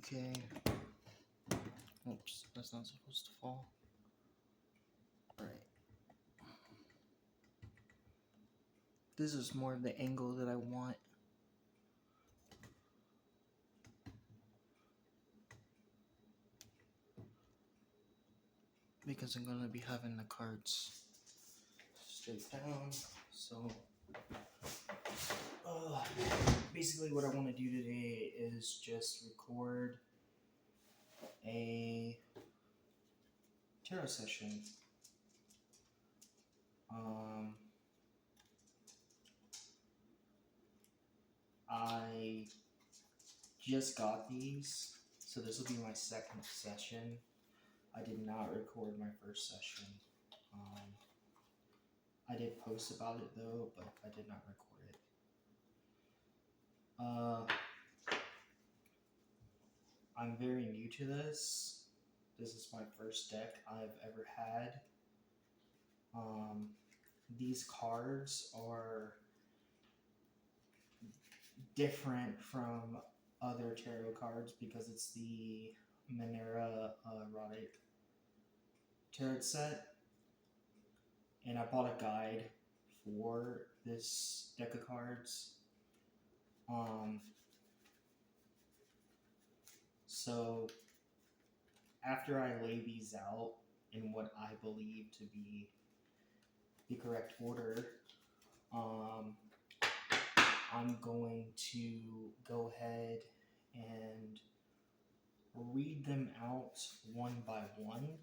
Okay. Oops, that's not supposed to fall. Right. This is more of the angle that I want. Because I'm gonna be having the cards straight down. So basically what I want to do today is just record a tarot session. I just got these, so this will be my second session. I did not record my first session. I did post about it though, but I did not record it. I'm very new to this. This is my first deck I've ever had. These cards are different from other tarot cards because it's the Manara erotic tarot set, and I bought a guide for this deck of cards. So after I lay these out in what I believe to be the correct order, I'm going to go ahead and read them out one by one.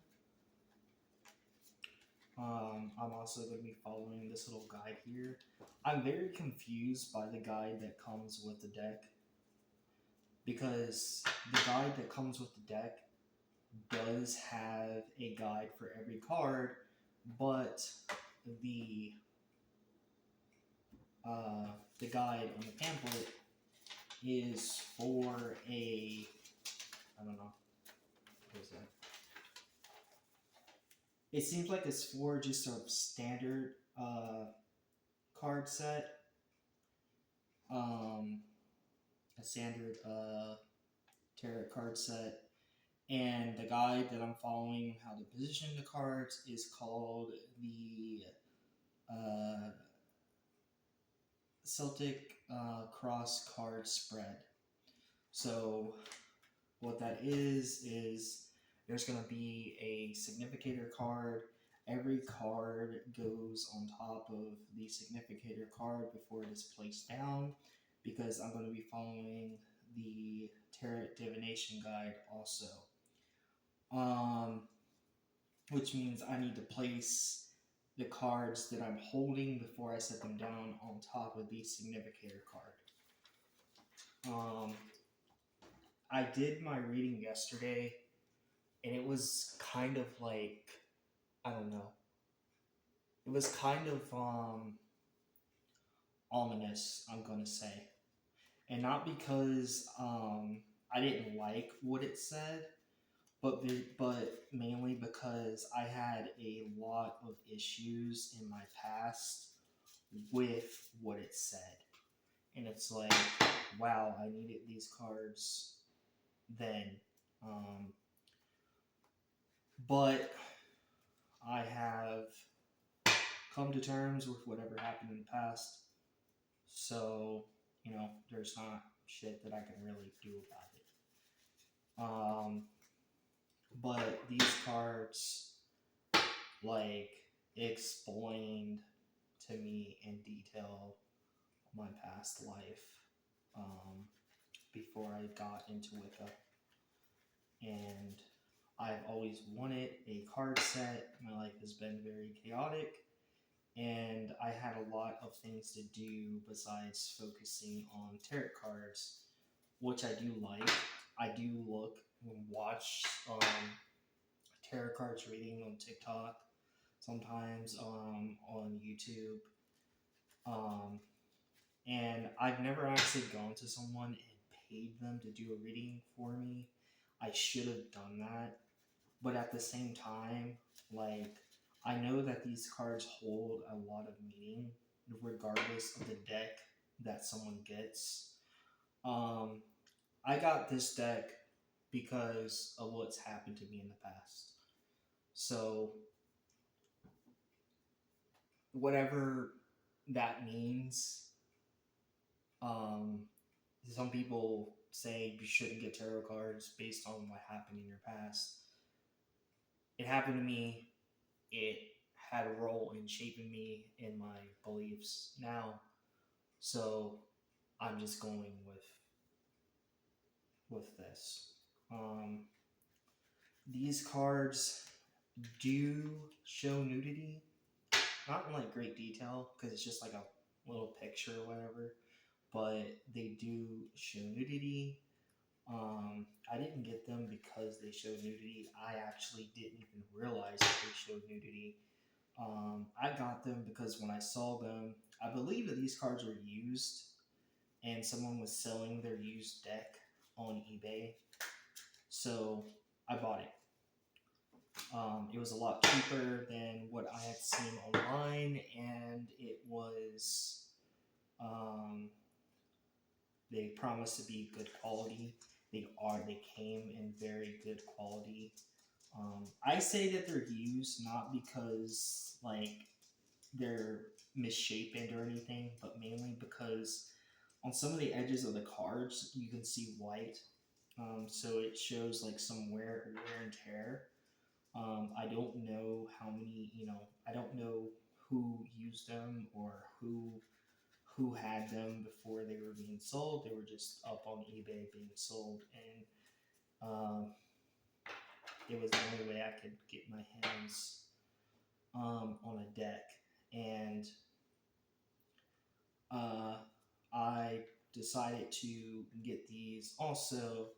I'm also going to be following this little guide here. I'm very confused by the guide that comes with the deck, because the guide that comes with the deck does have a guide for every card, but the guide on the pamphlet is for a, I don't know, what is that? It seems like it's for just a standard card set, a standard tarot card set, and the guide that I'm following how to position the cards is called the Celtic Cross Card Spread. So what that is there's going to be a significator card. Every card goes on top of the significator card before it is placed down, because I'm going to be following the tarot divination guide also. Which means I need to place the cards that I'm holding before I set them down on top of the significator card. I did my reading yesterday, and it was kind of like, I don't know. It was kind of ominous, I'm gonna say. And not because I didn't like what it said, but mainly because I had a lot of issues in my past with what it said. And it's like, wow, I needed these cards then. But I have come to terms with whatever happened in the past. So, there's not shit that I can really do about it. But these cards, explained to me in detail my past life before I got into Wicca. And I've always wanted a card set. My life has been very chaotic, and I had a lot of things to do besides focusing on tarot cards, which I do like. I do look and watch tarot cards reading on TikTok, sometimes on YouTube. And I've never actually gone to someone and paid them to do a reading for me. I should have done that. But at the same time, I know that these cards hold a lot of meaning, regardless of the deck that someone gets. I got this deck because of what's happened to me in the past. So, whatever that means, um, some people say you shouldn't get tarot cards based on what happened in your past. It happened to me. It had a role in shaping me and my beliefs now. So I'm just going with this. These cards do show nudity, not in like great detail because it's just like a little picture or whatever, but they do show nudity. I didn't get them because they showed nudity. I actually didn't even realize that they showed nudity. I got them because when I saw them, I believe that these cards were used, and someone was selling their used deck on eBay. So I bought it. It was a lot cheaper than what I had seen online, and it was. Um, they promised to be good quality. They are. They came in very good quality. I say that they're used not because like they're misshapen or anything, but mainly because on some of the edges of the cards you can see white. So it shows like some wear and tear. I don't know how many, I don't know who used them or who had them before they were being sold. They were just up on eBay being sold, and it was the only way I could get my hands on a deck. And I decided to get these also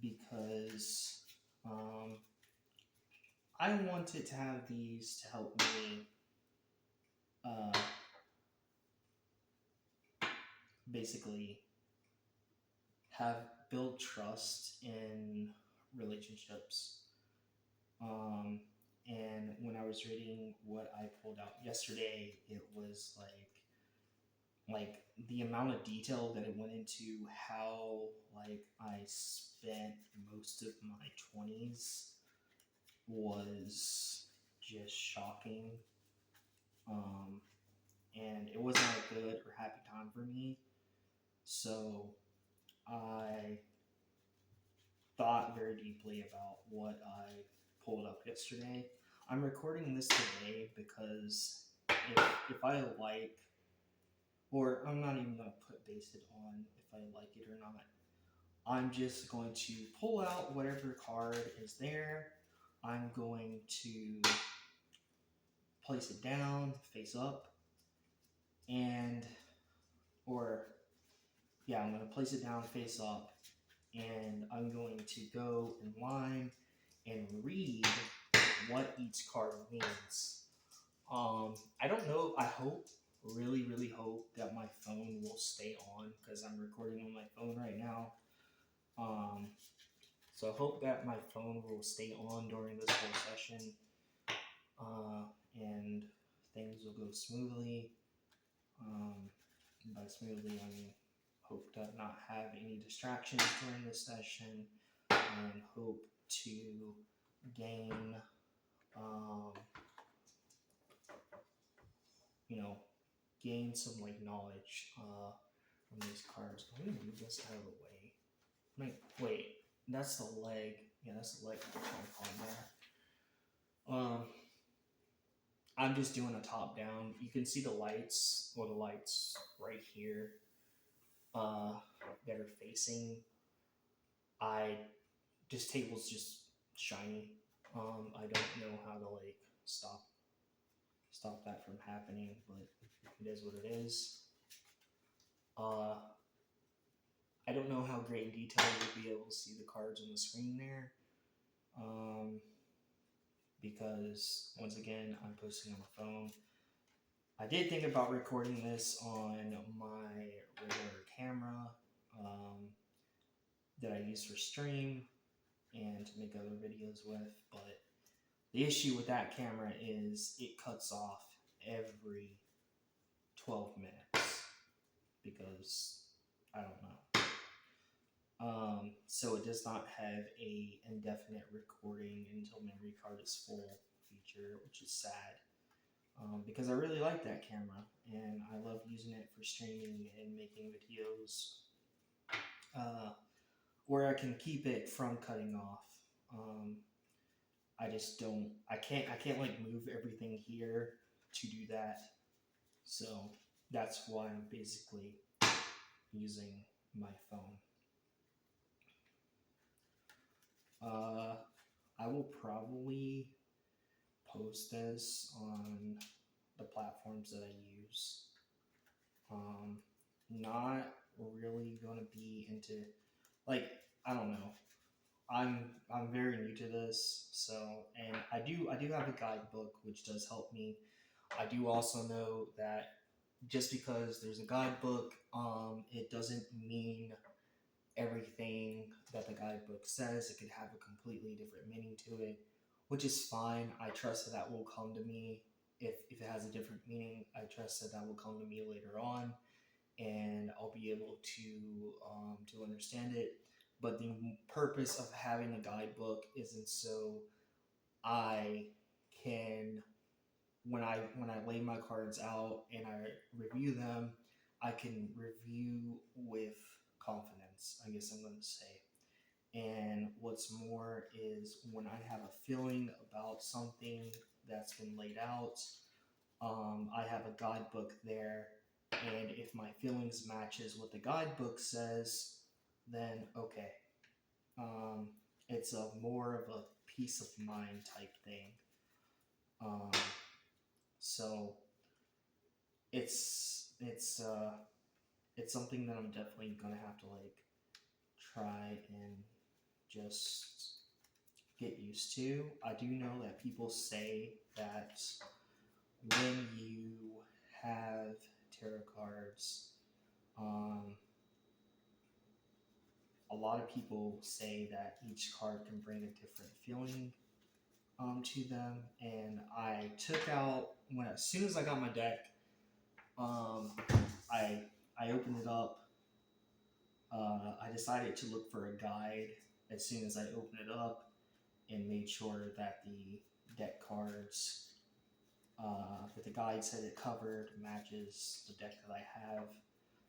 because I wanted to have these to help me uh, basically have build trust in relationships. And when I was reading what I pulled out yesterday, it was like the amount of detail that it went into how like I spent most of my 20s was just shocking. Um, and it was not a good or happy time for me. So I thought very deeply about what I pulled up yesterday. I'm recording this today because if I like, or I'm not even going to base it on if I like it or not. I'm just going to pull out whatever card is there. I'm going to place it down, face up, and, or, yeah, I'm going to place it down, face up, and I'm going to go in line and read what each card means. I don't know. I hope, really hope that my phone will stay on because I'm recording on my phone right now. So I hope that my phone will stay on during this whole session, and things will go smoothly. By smoothly, I mean hope to not have any distractions during this session, and hope to gain, you know, gain some like knowledge from these cards. I'm gonna move this out of the way. Wait, that's the leg. Yeah, that's the leg of the tripod there. I'm just doing a top down. You can see the lights, or the lights right here, that are facing. This table's just shiny. I don't know how to like stop that from happening, but it is what it is. I don't know how great in detail you'll be able to see the cards on the screen there, because once again, I'm posting on my phone. I did think about recording this on my regular camera that I use for stream and to make other videos with, but the issue with that camera is it cuts off every 12 minutes because I don't know. So it does not have a indefinite recording until memory card is full feature, which is sad. Because I really like that camera and I love using it for streaming and making videos, uh, where I can keep it from cutting off. Um, I just don't. I can't like move everything here to do that. So that's why I'm basically using my phone. Uh, I will probably post this on the platforms that I use. Um, Not really gonna be into, like, I don't know. I'm very new to this, so, and I do have a guidebook which does help me. I do also know that just because there's a guidebook, it doesn't mean everything that the guidebook says. It could have a completely different meaning to it, which is fine. I trust that will come to me. If it has a different meaning, I trust that will come to me later on, and I'll be able to understand it. But the purpose of having a guidebook isn't so I can, when I lay my cards out and I review them, I can review with confidence, I guess I'm going to say. And what's more is when I have a feeling about something that's been laid out, I have a guidebook there, and if my feelings matches what the guidebook says, then okay. Um, it's a more of a peace of mind type thing. Um, so it's it's something that I'm definitely gonna have to like try and just get used to. I do know that people say that when you have tarot cards, um, a lot of people say that each card can bring a different feeling to them. And I took out, when as soon as I got my deck, um, I I opened it up. I decided to look for a guide as soon as I opened it up and made sure that the deck cards that the guide said it covered matches the deck that I have.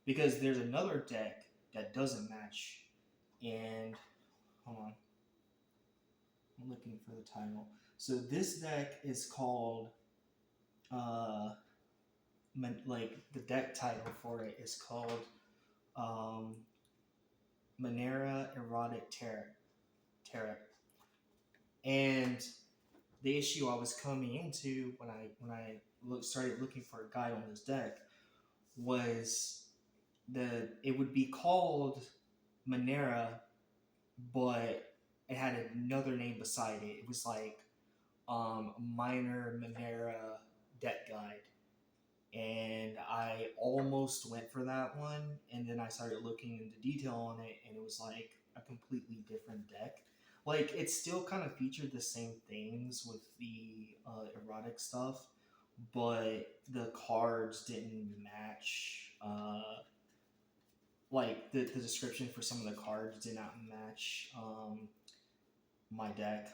Because there's another deck that doesn't match, and hold on, I'm looking for the title. So this deck is called, uh, like the deck title for it is called um, Manara Erotic Tarot. And the issue I was coming into when I started looking for a guide on this deck was it would be called Manara, but it had another name beside it. It was like Minor Manara Deck Guide, and I almost went for that one, and then I started looking into detail on it, and it was like a completely different deck. Like it still kind of featured the same things with the erotic stuff, but the cards didn't match. Like the description for some of the cards did not match my deck.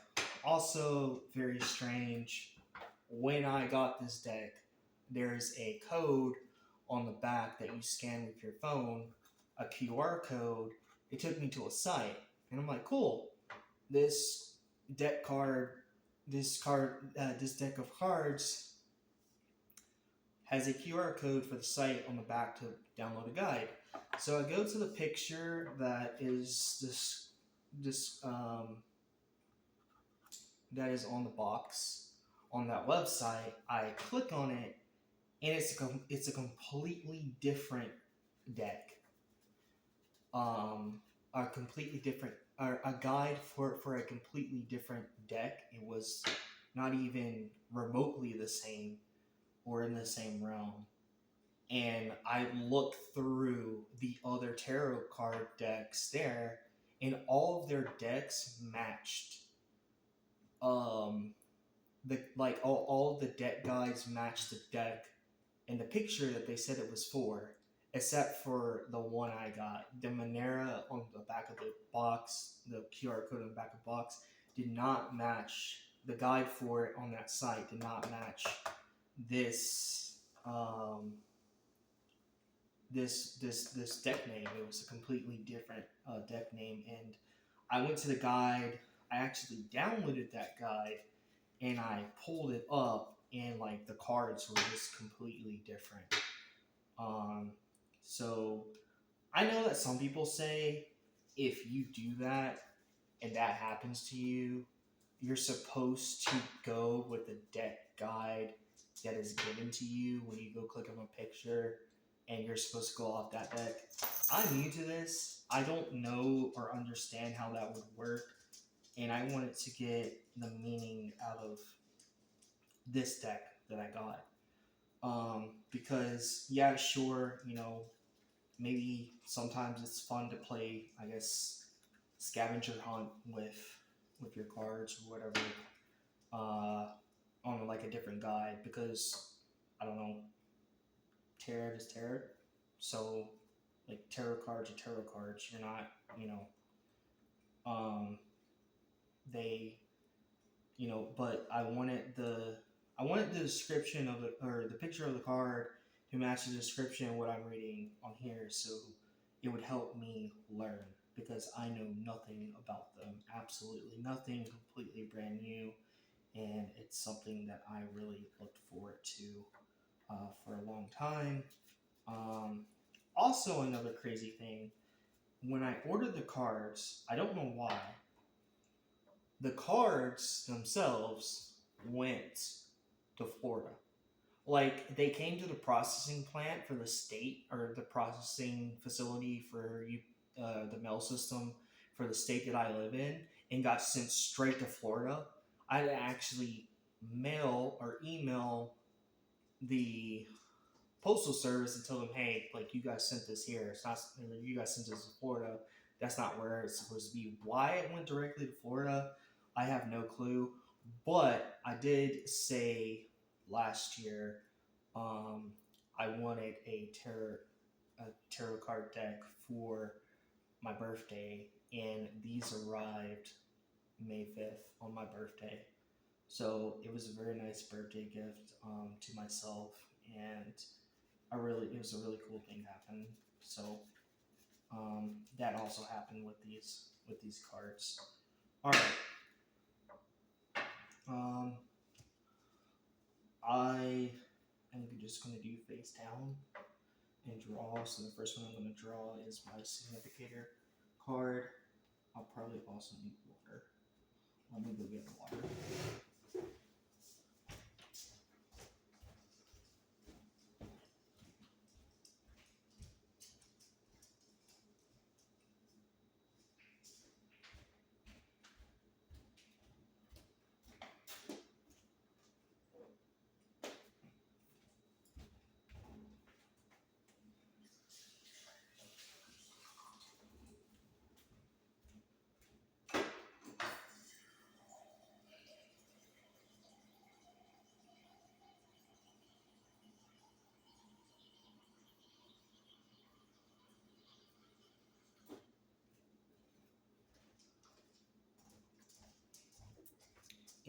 Also, very strange. When I got this deck, there's a code on the back that you scan with your phone, a QR code. It took me to a site, and I'm like, cool. This deck card, this deck of cards has a QR code for the site on the back to download a guide. So I go to the picture that is this that is on the box on that website. I click on it, and it's a completely different deck. A completely different, a guide for a completely different deck. It was not even remotely the same or in the same realm. And I looked through the other tarot card decks there, and all of their decks matched. All the deck guides matched the deck and the picture that they said it was for, except for the one I got. The Manara on the back of the box, the QR code on the back of the box, did not match. The guide for it on that site did not match this this deck name. It was a completely different deck name, and I went to the guide. I actually downloaded that guide and I pulled it up, and like the cards were just completely different. Um, so I know that some people say if you do that and that happens to you, you're supposed to go with the deck guide that is given to you when you go click on a picture, and you're supposed to go off that deck. I'm new to this. I don't know or understand how that would work, and I wanted to get the meaning out of this deck that I got. Because yeah, sure, maybe sometimes it's fun to play, I guess, scavenger hunt with your cards or whatever, uh, on like a different guide, because I don't know, tarot is tarot, so like tarot cards are tarot cards. You're not, you know, um, they, but I wanted the description of the or the picture of the card to match the description of what I'm reading on here, so it would help me learn, because I know nothing about them, absolutely nothing, completely brand new, and it's something that I really looked forward to for a long time. Um, Also, another crazy thing: when I ordered the cards, I don't know why, the cards themselves went to Florida. Like they came to the processing plant for the state, or the processing facility for you, the mail system for the state that I live in, and got sent straight to Florida. I had to actually mail or email the postal service and tell them, hey, like you guys sent this here. It's not, you guys sent this to Florida. That's not where it's supposed to be. Why it went directly to Florida, I have no clue. But I did say last year, um, I wanted a tarot card deck for my birthday, and these arrived May 5th on my birthday. So it was a very nice birthday gift to myself, and it was a really cool thing happened. So that also happened with these cards. All right. Um, I am just going to do face down and draw. So the first one I'm going to draw is my significator card. I'll probably also need water. Let me go get the water.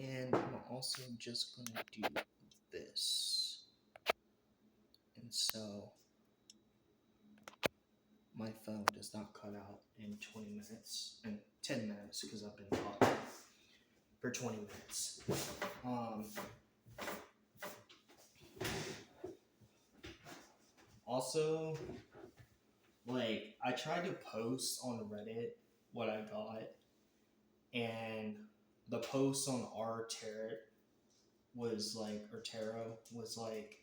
And I'm also just going to do this. And so my phone does not cut out in 20 minutes and 10 minutes, because I've been talking for 20 minutes. Also, like, I tried to post on Reddit what I got, and the post on our tarot was like,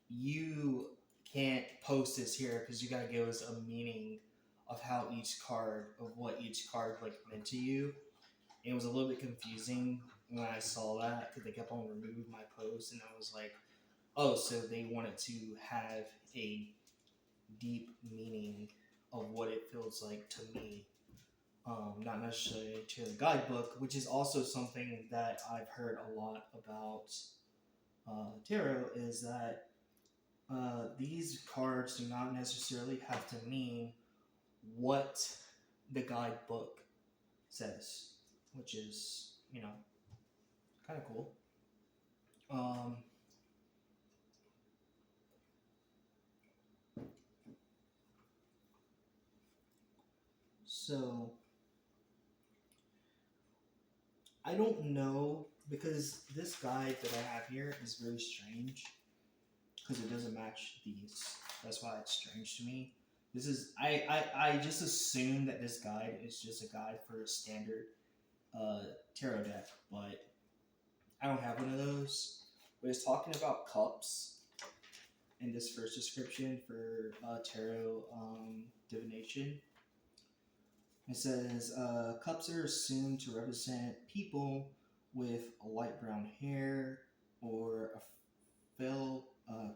you can't post this here because you gotta give us a meaning of what each card like meant to you. And it was a little bit confusing when I saw that, because they kept on removing my post, and I was like, oh, so they wanted to have a deep meaning of what it feels like to me, not necessarily to the guidebook, which is also something that I've heard a lot about tarot, is that These cards do not necessarily have to mean what the guidebook says, which is, kind of cool. Um, so I don't know because this guide that I have here is very strange because it doesn't match these. That's why it's strange to me. This is I just assume that this guide is just a guide for a standard uh, tarot deck, but I don't have one of those. But it's talking about cups in this first description for tarot divination. It says cups are assumed to represent people with a light brown hair or a pale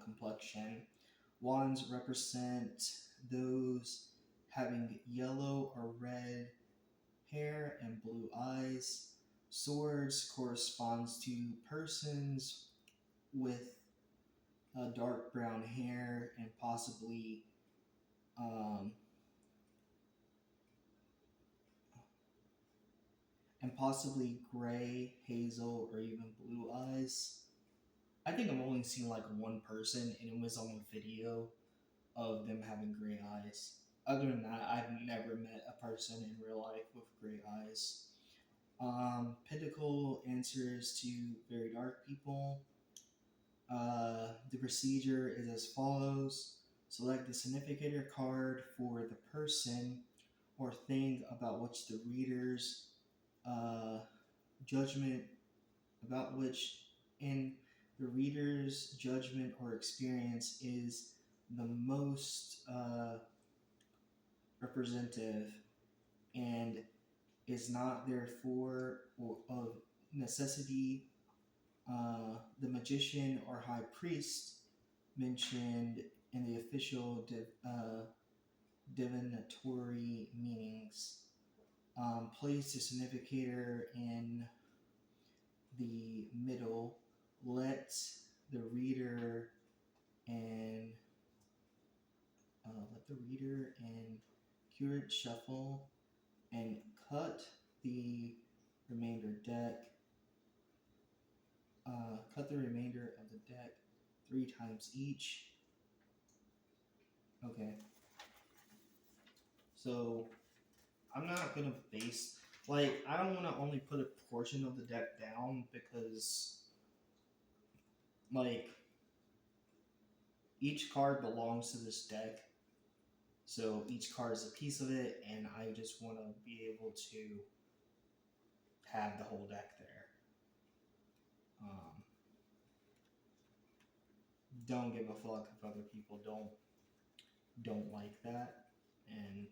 complexion. Wands represent those having yellow or red hair and blue eyes. Swords corresponds to persons with dark brown hair um, and possibly gray, hazel, or even blue eyes. I think I've only seen like one person, and it was on a video of them having gray eyes. Other than that, I've never met a person in real life with gray eyes. Pentacle answers to very dark people. The procedure is as follows: select the significator card for the person or thing about which the reader's uh, judgment, about which in the reader's judgment or experience is the most representative and is not therefore or of necessity the magician or high priest mentioned in the official divinatory meanings. Place the significator in the middle. Let the reader and curate shuffle and cut the remainder deck. Cut the remainder of the deck 3 times each. Okay, so I'm not gonna base I don't want to only put a portion of the deck down because like each card belongs to this deck, so each card is a piece of it, and I just want to be able to have the whole deck there. Don't give a fuck if other people don't like that, and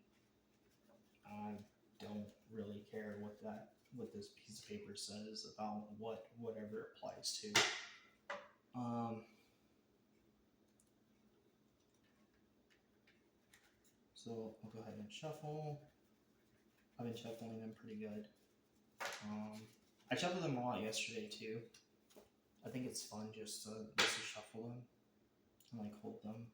I don't really care what this piece of paper says about whatever it applies to. So I'll go ahead and shuffle. I've been shuffling them pretty good. I shuffled them a lot yesterday too. I think it's fun just to shuffle them and like hold them.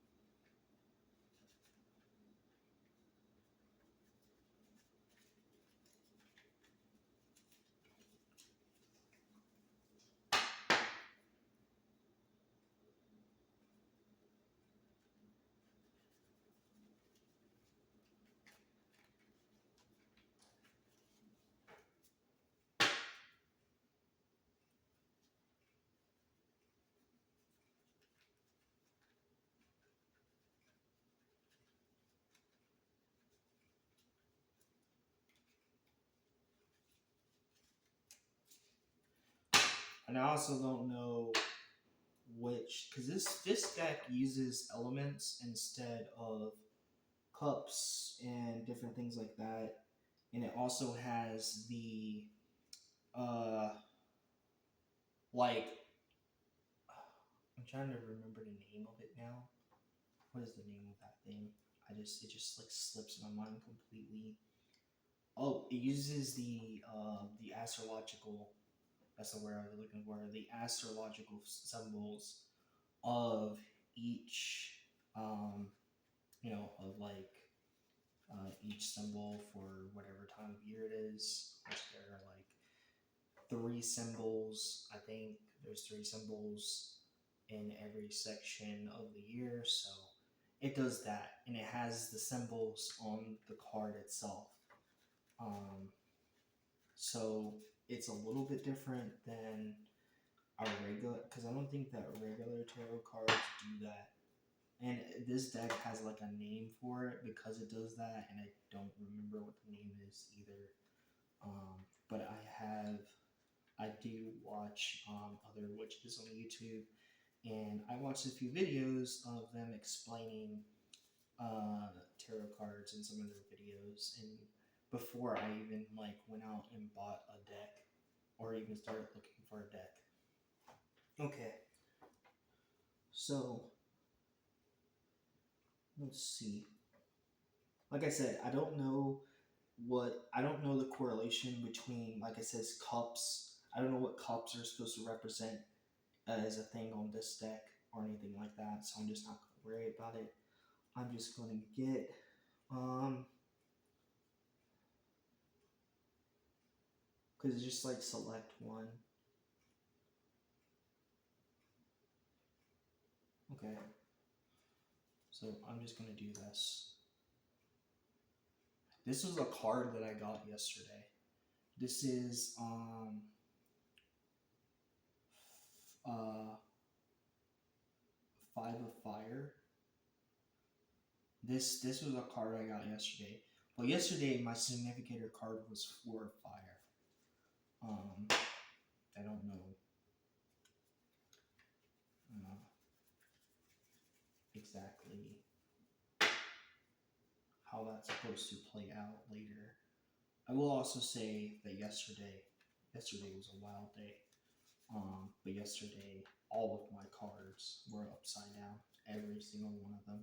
And I also don't know which, because this deck uses elements instead of cups and different things like that, and it also has the uh like I'm trying to remember the name of it now. What is the name of that thing? It just like slips my mind completely. Oh, it uses the astrological. That's the word I was looking for. The astrological symbols of each, of like each symbol for whatever time of year it is, which there are like three symbols. I think there's three symbols in every section of the year. So it does that, and it has the symbols on the card itself. Um, so it's a little bit different than a regular, because I don't think that regular tarot cards do that. And this deck has like a name for it because it does that, and I don't remember what the name is either. But I do watch other witches on YouTube, and I watched a few videos of them explaining tarot cards in some of their videos, and before I even like went out and bought a deck or even started looking for a deck. Okay, so let's see. Like I said, I don't know the correlation between, like it says, cups. I don't know what cups are supposed to represent as a thing on this deck or anything like that, so I'm just not going to worry about it. I'm just going to get, because it's just like select one. Okay. So I'm just going to do this. This was a card that I got yesterday. This is, uh, Five of Fire. This was a card I got yesterday. Well, yesterday my significator card was Four of Fire. I don't know exactly how that's supposed to play out later. I will also say that yesterday was a wild day. But yesterday, all of my cards were upside down, every single one of them.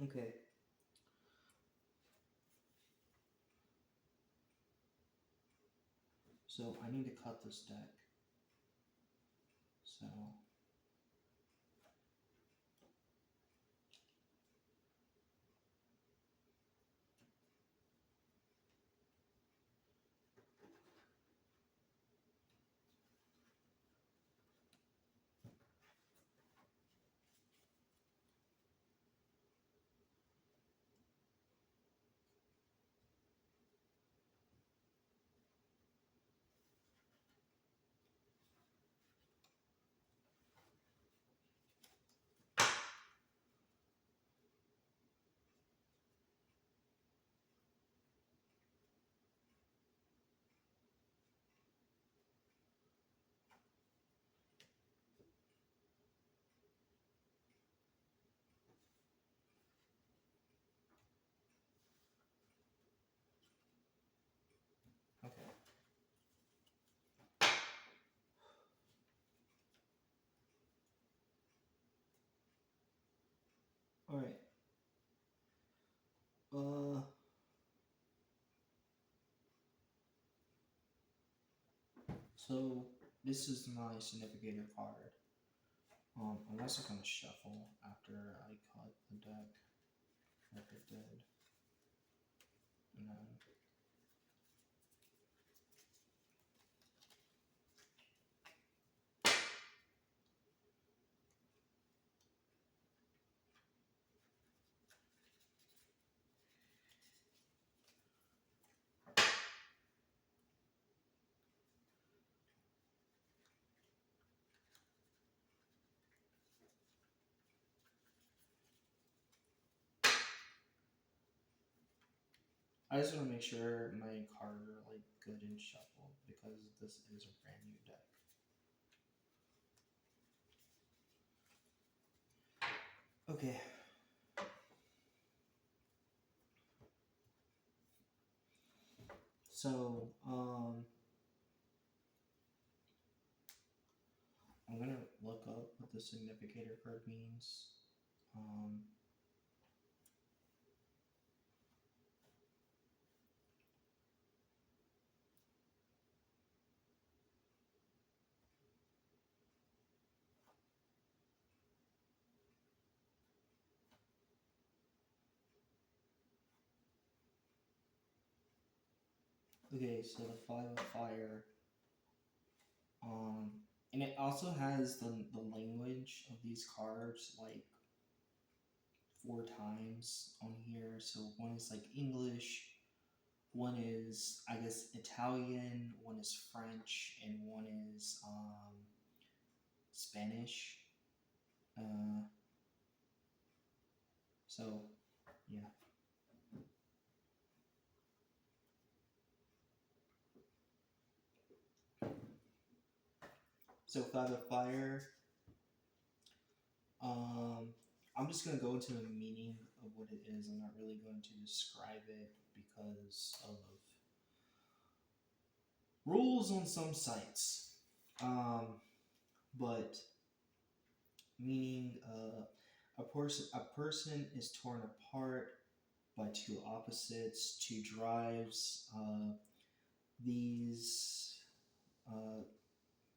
Okay. So I need to cut this deck. So okay. All right. So this is my significator card. I'm also gonna shuffle after I cut the deck, like I did, and then. I just want to make sure my cards are like good and shuffled because this is a brand new deck. Okay. So, I'm gonna look up what the significator card means. Um, Okay, so the Five of Fire, um, and it also has the language of these cards like 4 times on here. So one is like English, one is I guess Italian, one is French, and one is Spanish. Uh, so yeah. So Five of Fire. Um, I'm just gonna go into the meaning of what it is. I'm not really going to describe it because of rules on some sites. But meaning a person is torn apart by two opposites, two drives. These uh,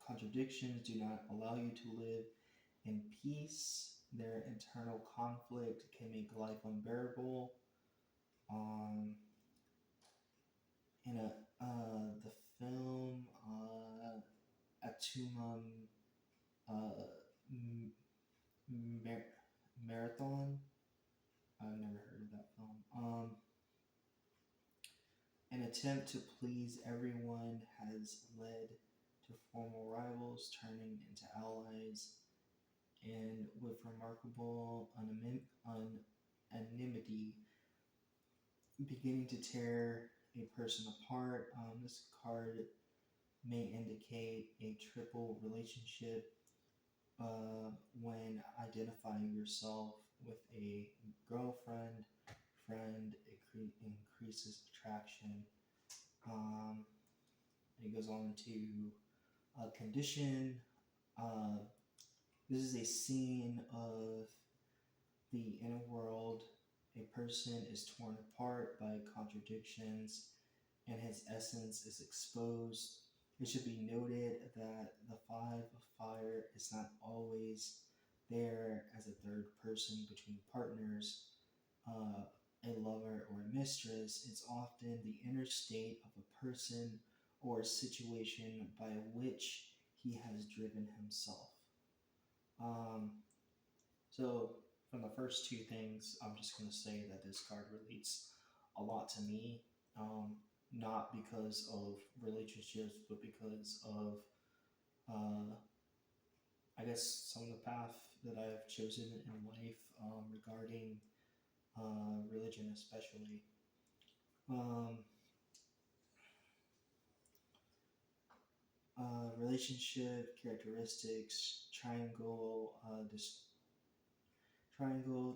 contradictions do not allow you to live in peace. Their internal conflict can make life unbearable. Um, in the film Atumum uh, Mar- Marathon. I've never heard of that film. An attempt to please everyone has led to formal rivals turning into allies, and with remarkable anonymity beginning to tear a person apart. This card may indicate a triple relationship when identifying yourself with a girlfriend, friend, increases attraction. Um, it goes on to condition. Uh, this is a scene of the inner world. A person is torn apart by contradictions and his essence is exposed. It should be noted that the Five of Fire is not always there as a third person between partners, a lover or a mistress. It's often the inner state of a person or a situation by which he has driven himself. Um, so, from the first two things, I'm just going to say that this card relates a lot to me. Um, Not because of relationships, but because of, uh, I guess, some of the path that I've chosen in life regarding religion, especially. Um, Relationship characteristics, triangle,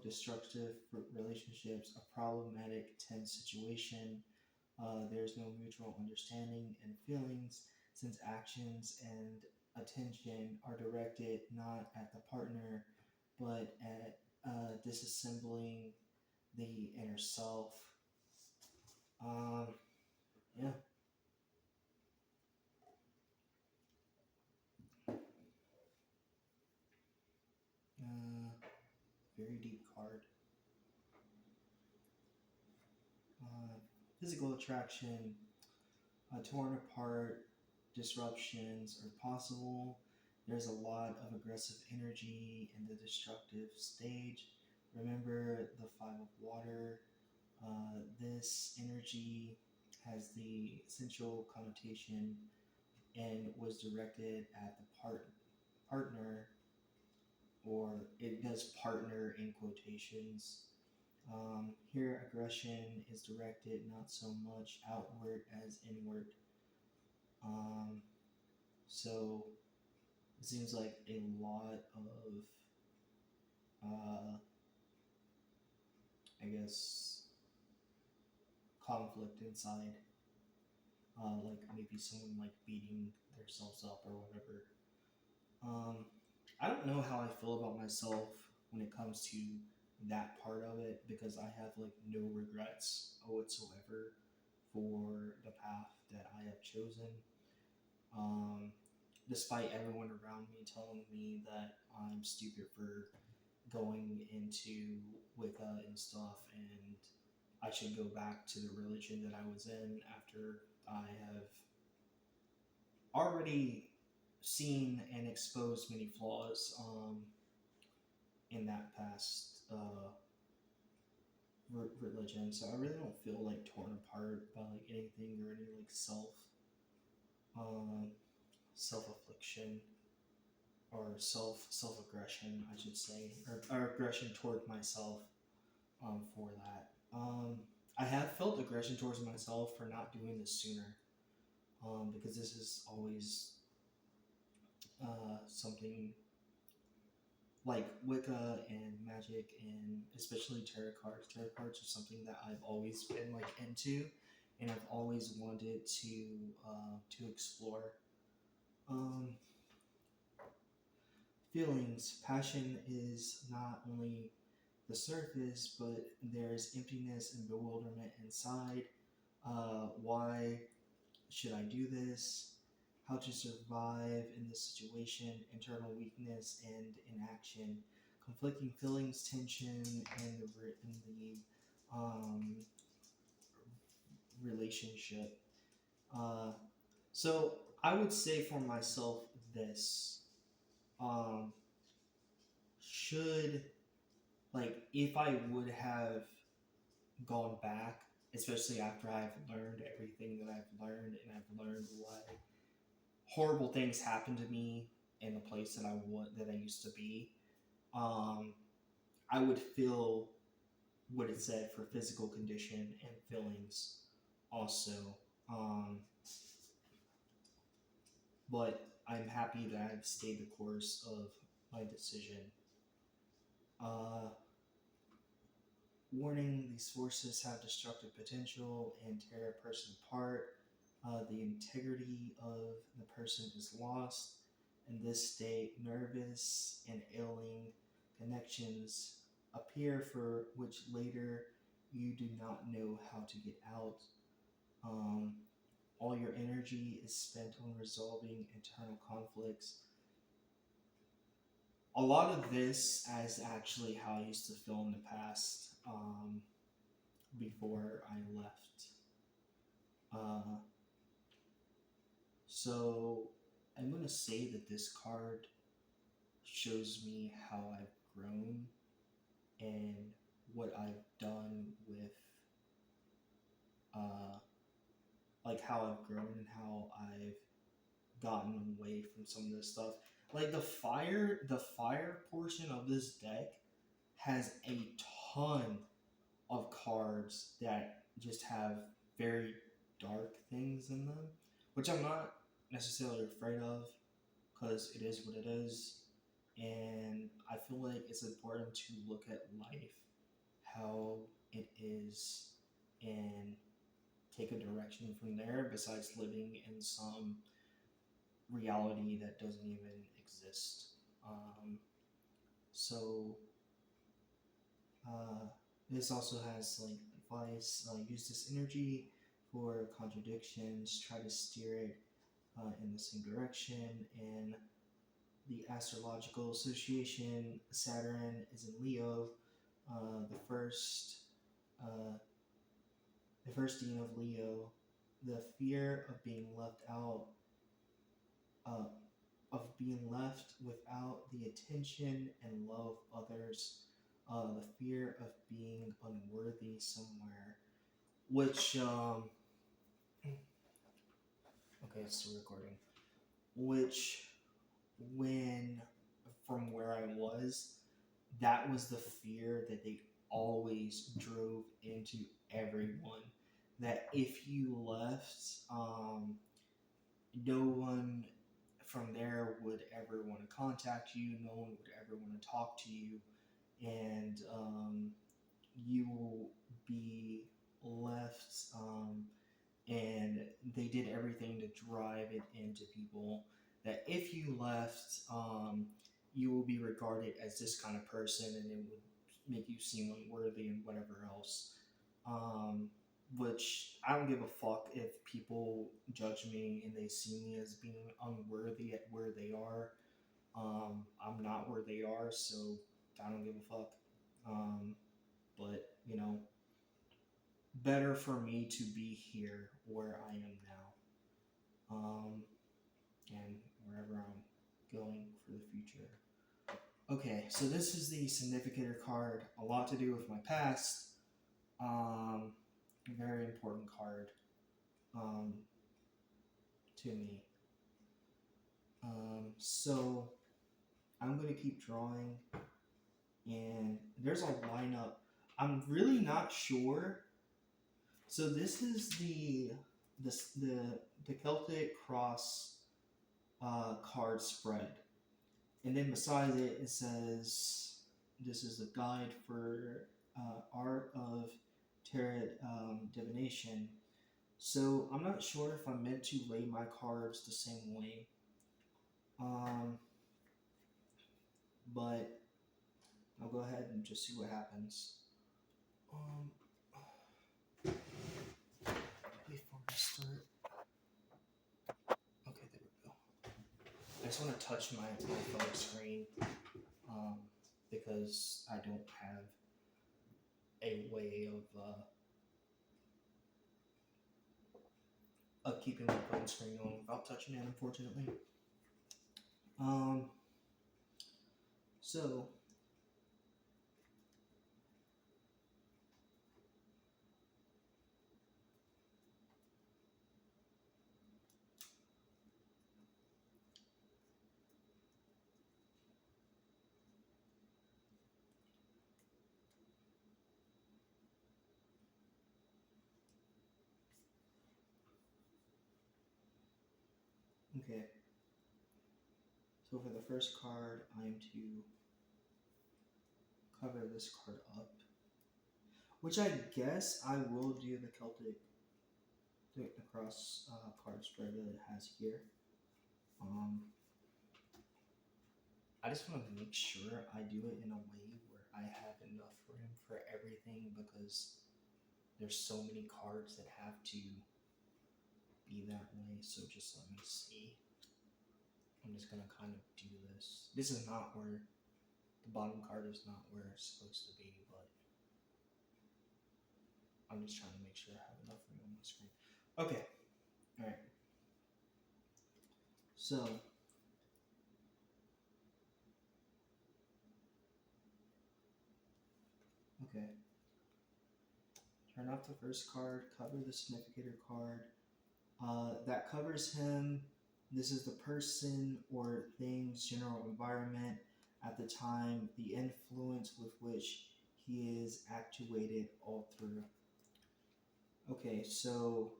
destructive relationships, a problematic, tense situation. There's no mutual understanding and feelings since actions and attention are directed not at the partner but at disassembling the inner self. Um, yeah, uh, very deep card. Uh, Physical attraction, torn apart, disruptions are possible. There's a lot of aggressive energy in the destructive stage. Remember the Five of Water. This energy has the essential connotation and was directed at the partner, or it does partner in quotations. Here, aggression is directed not so much outward as inward. Um, so it seems like a lot of, uh, I guess, conflict inside. Like maybe someone like beating themselves up or whatever. Um, I don't know how I feel about myself when it comes to that part of it because I have like no regrets whatsoever for the path that I have chosen. Um, Despite everyone around me telling me that I'm stupid for going into Wicca and stuff, and I should go back to the religion that I was in after I have already seen and exposed many flaws in that past religion, so I really don't feel like torn apart by like anything or any like um, self affliction or self aggression, I should say, or aggression toward myself for that. I have felt aggression towards myself for not doing this sooner, because this is always something like Wicca and magic, and especially tarot cards. Tarot cards are something that I've always been like into, and I've always wanted to explore. Um, Feelings, passion is not only the surface, but there's emptiness and bewilderment inside. Why should I do this? How to survive in this situation? Internal weakness and inaction, conflicting feelings, tension, and the relationship. Uh, so I would say for myself this: um, should like if I would have gone back, especially after I've learned everything that I've learned, and I've learned why horrible things happened to me in the place that I used to be. Um, I would feel what it said for physical condition and feelings also. Um, but I'm happy that I've stayed the course of my decision. Uh, Warning: these forces have destructive potential and tear a person apart. The integrity of the person is lost. In this state, nervous and ailing connections appear for which later you do not know how to get out. Um, all your energy is spent on resolving internal conflicts. A lot of this is actually how I used to feel in the past, before I left. Uh, so I'm going to say that this card shows me how I've grown and what I've done with, uh, like how I've grown and how I've gotten away from some of this stuff. Like the fire portion of this deck has a ton of cards that just have very dark things in them, which I'm not necessarily afraid of because it is what it is. And I feel like it's important to look at life, how it is, and take a direction from there besides living in some reality that doesn't even exist. So Uh, this also has like advice. Use this energy for contradictions. Try to steer it in the same direction. And the astrological association, Saturn is in Leo. Uh, the first, uh, the first dean of Leo. The fear of being left out, uh, of being left without the attention and love of others. The fear of being unworthy somewhere, which okay, it's still recording. Which, when from where I was, that was the fear that they always drove into everyone. That if you left, no one from there would ever want to contact you. No one would ever want to talk to you, and you will be left. And they did everything to drive it into people that if you left, you will be regarded as this kind of person, and it would make you seem unworthy and whatever else. Um, which I don't give a fuck if people judge me and they see me as being unworthy at where they are. I'm not where they are, so I don't give a fuck. Um, but better for me to be here where I am now. um, and wherever I'm going for the future. Okay, so this is the significator card. A lot to do with my past. Very important card um, to me. So I'm going to keep drawing, and there's a lineup. I'm really not sure. So this is the Celtic Cross card spread, and then beside it it says this is a guide for art of tarot divination. So I'm not sure if I'm meant to lay my cards the same way, um, but I'll go ahead and just see what happens. Um, Before I start, okay, there we go. I just want to touch my phone screen um, because I don't have a way of keeping my phone screen on without touching it, unfortunately. Um, so okay. So for the first card, I'm to cover this card up, which I guess I will do the Celtic the cross card spread that it has here. Um, I just want to make sure I do it in a way where I have enough room for everything because there's so many cards that have to be that way. So just let me see. I'm just gonna kind of do this. This is not where the bottom card is not where it's supposed to be, but I'm just trying to make sure I have enough room on my screen. Okay, all right. So okay, turn off the first card. Cover the significator card. That covers him. This is the person or thing's general environment at the time, the influence with which he is actuated all through. Okay, so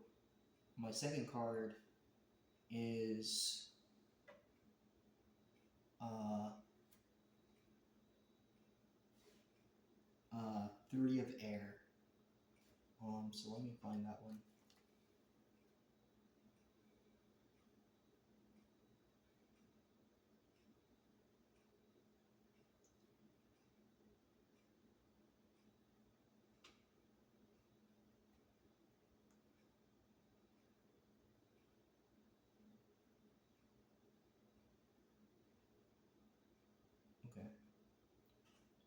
my second card is uh, Three of Air. So let me find that one. Okay.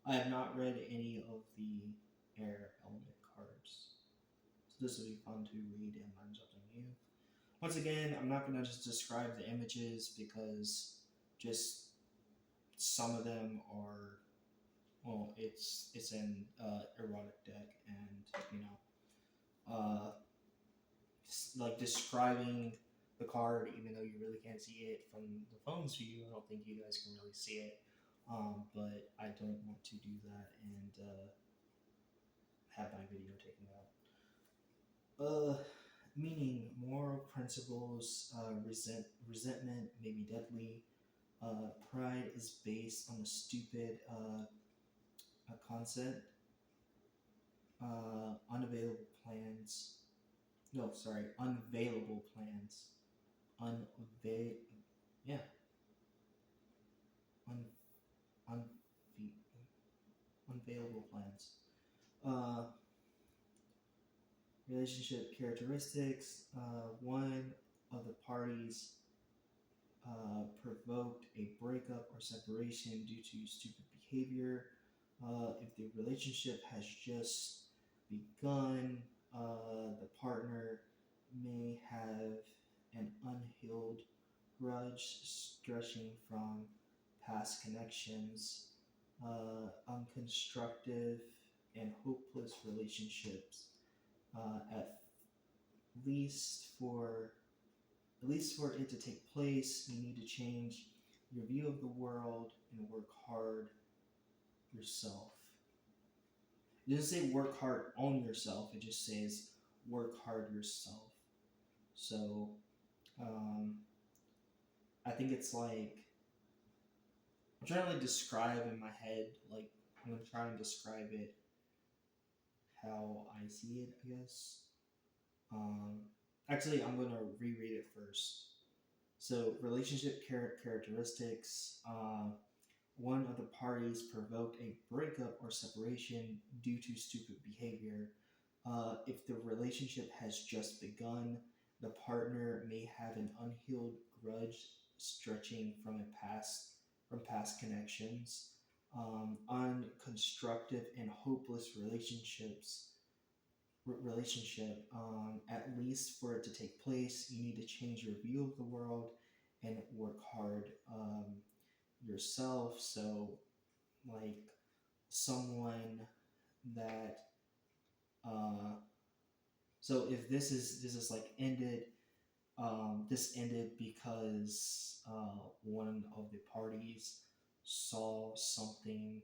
I have not read any of the air element cards. So this will be fun to read and learn something new. Once again, I'm not going to just describe the images because just some of them are, well, it's an erotic deck, and uh, like describing the card, even though you really can't see it from the phone's view. I don't think you guys can really see it, but I don't want to do that and have my video taken out. Meaning moral principles, resentment may be deadly. Pride is based on a stupid a concept. Unavailable plans. No, sorry, unavailable plans. Unavail. Yeah. Un. Un. Unavailable plans. Uh, Relationship characteristics. One of the parties provoked a breakup or separation due to stupid behavior. If the relationship has just begun, the partner may have an unhealed grudge stretching from past connections, unconstructive and hopeless relationships. At least for at least for it to take place, you need to change your view of the world and work hard yourself. It doesn't say work hard on yourself. It just says work hard yourself. So um, I think it's like I'm trying to like describe in my head, like I'm gonna try and describe it how I see it, I guess. Um, Actually, I'm gonna reread it first. So, relationship characteristics. One of the parties provoked a breakup or separation due to stupid behavior. If the relationship has just begun, the partner may have an unhealed grudge stretching from past connections. Unconstructive and hopeless relationship. At least for it to take place, you need to change your view of the world and work hard yourself. So, like someone that uh, so if this is like ended, this ended because one of the parties saw something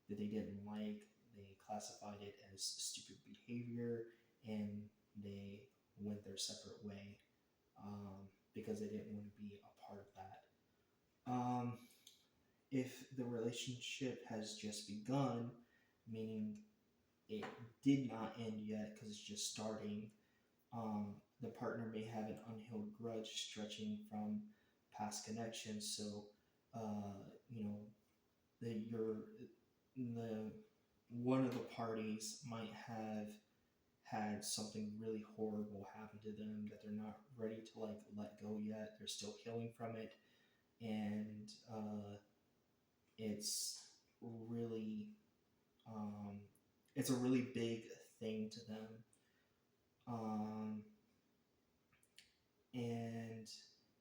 that they didn't like. They classified it as stupid behavior, and they went their separate way because they didn't want to be a part of that. If the relationship has just begun, meaning it did not end yet because it's just starting, the partner may have an unhealed grudge stretching from past connections. So, you know, the one of the parties might have had something really horrible happen to them that they're not ready to like let go yet. They're still healing from it, and it's really um, it's a really big thing to them. Um, and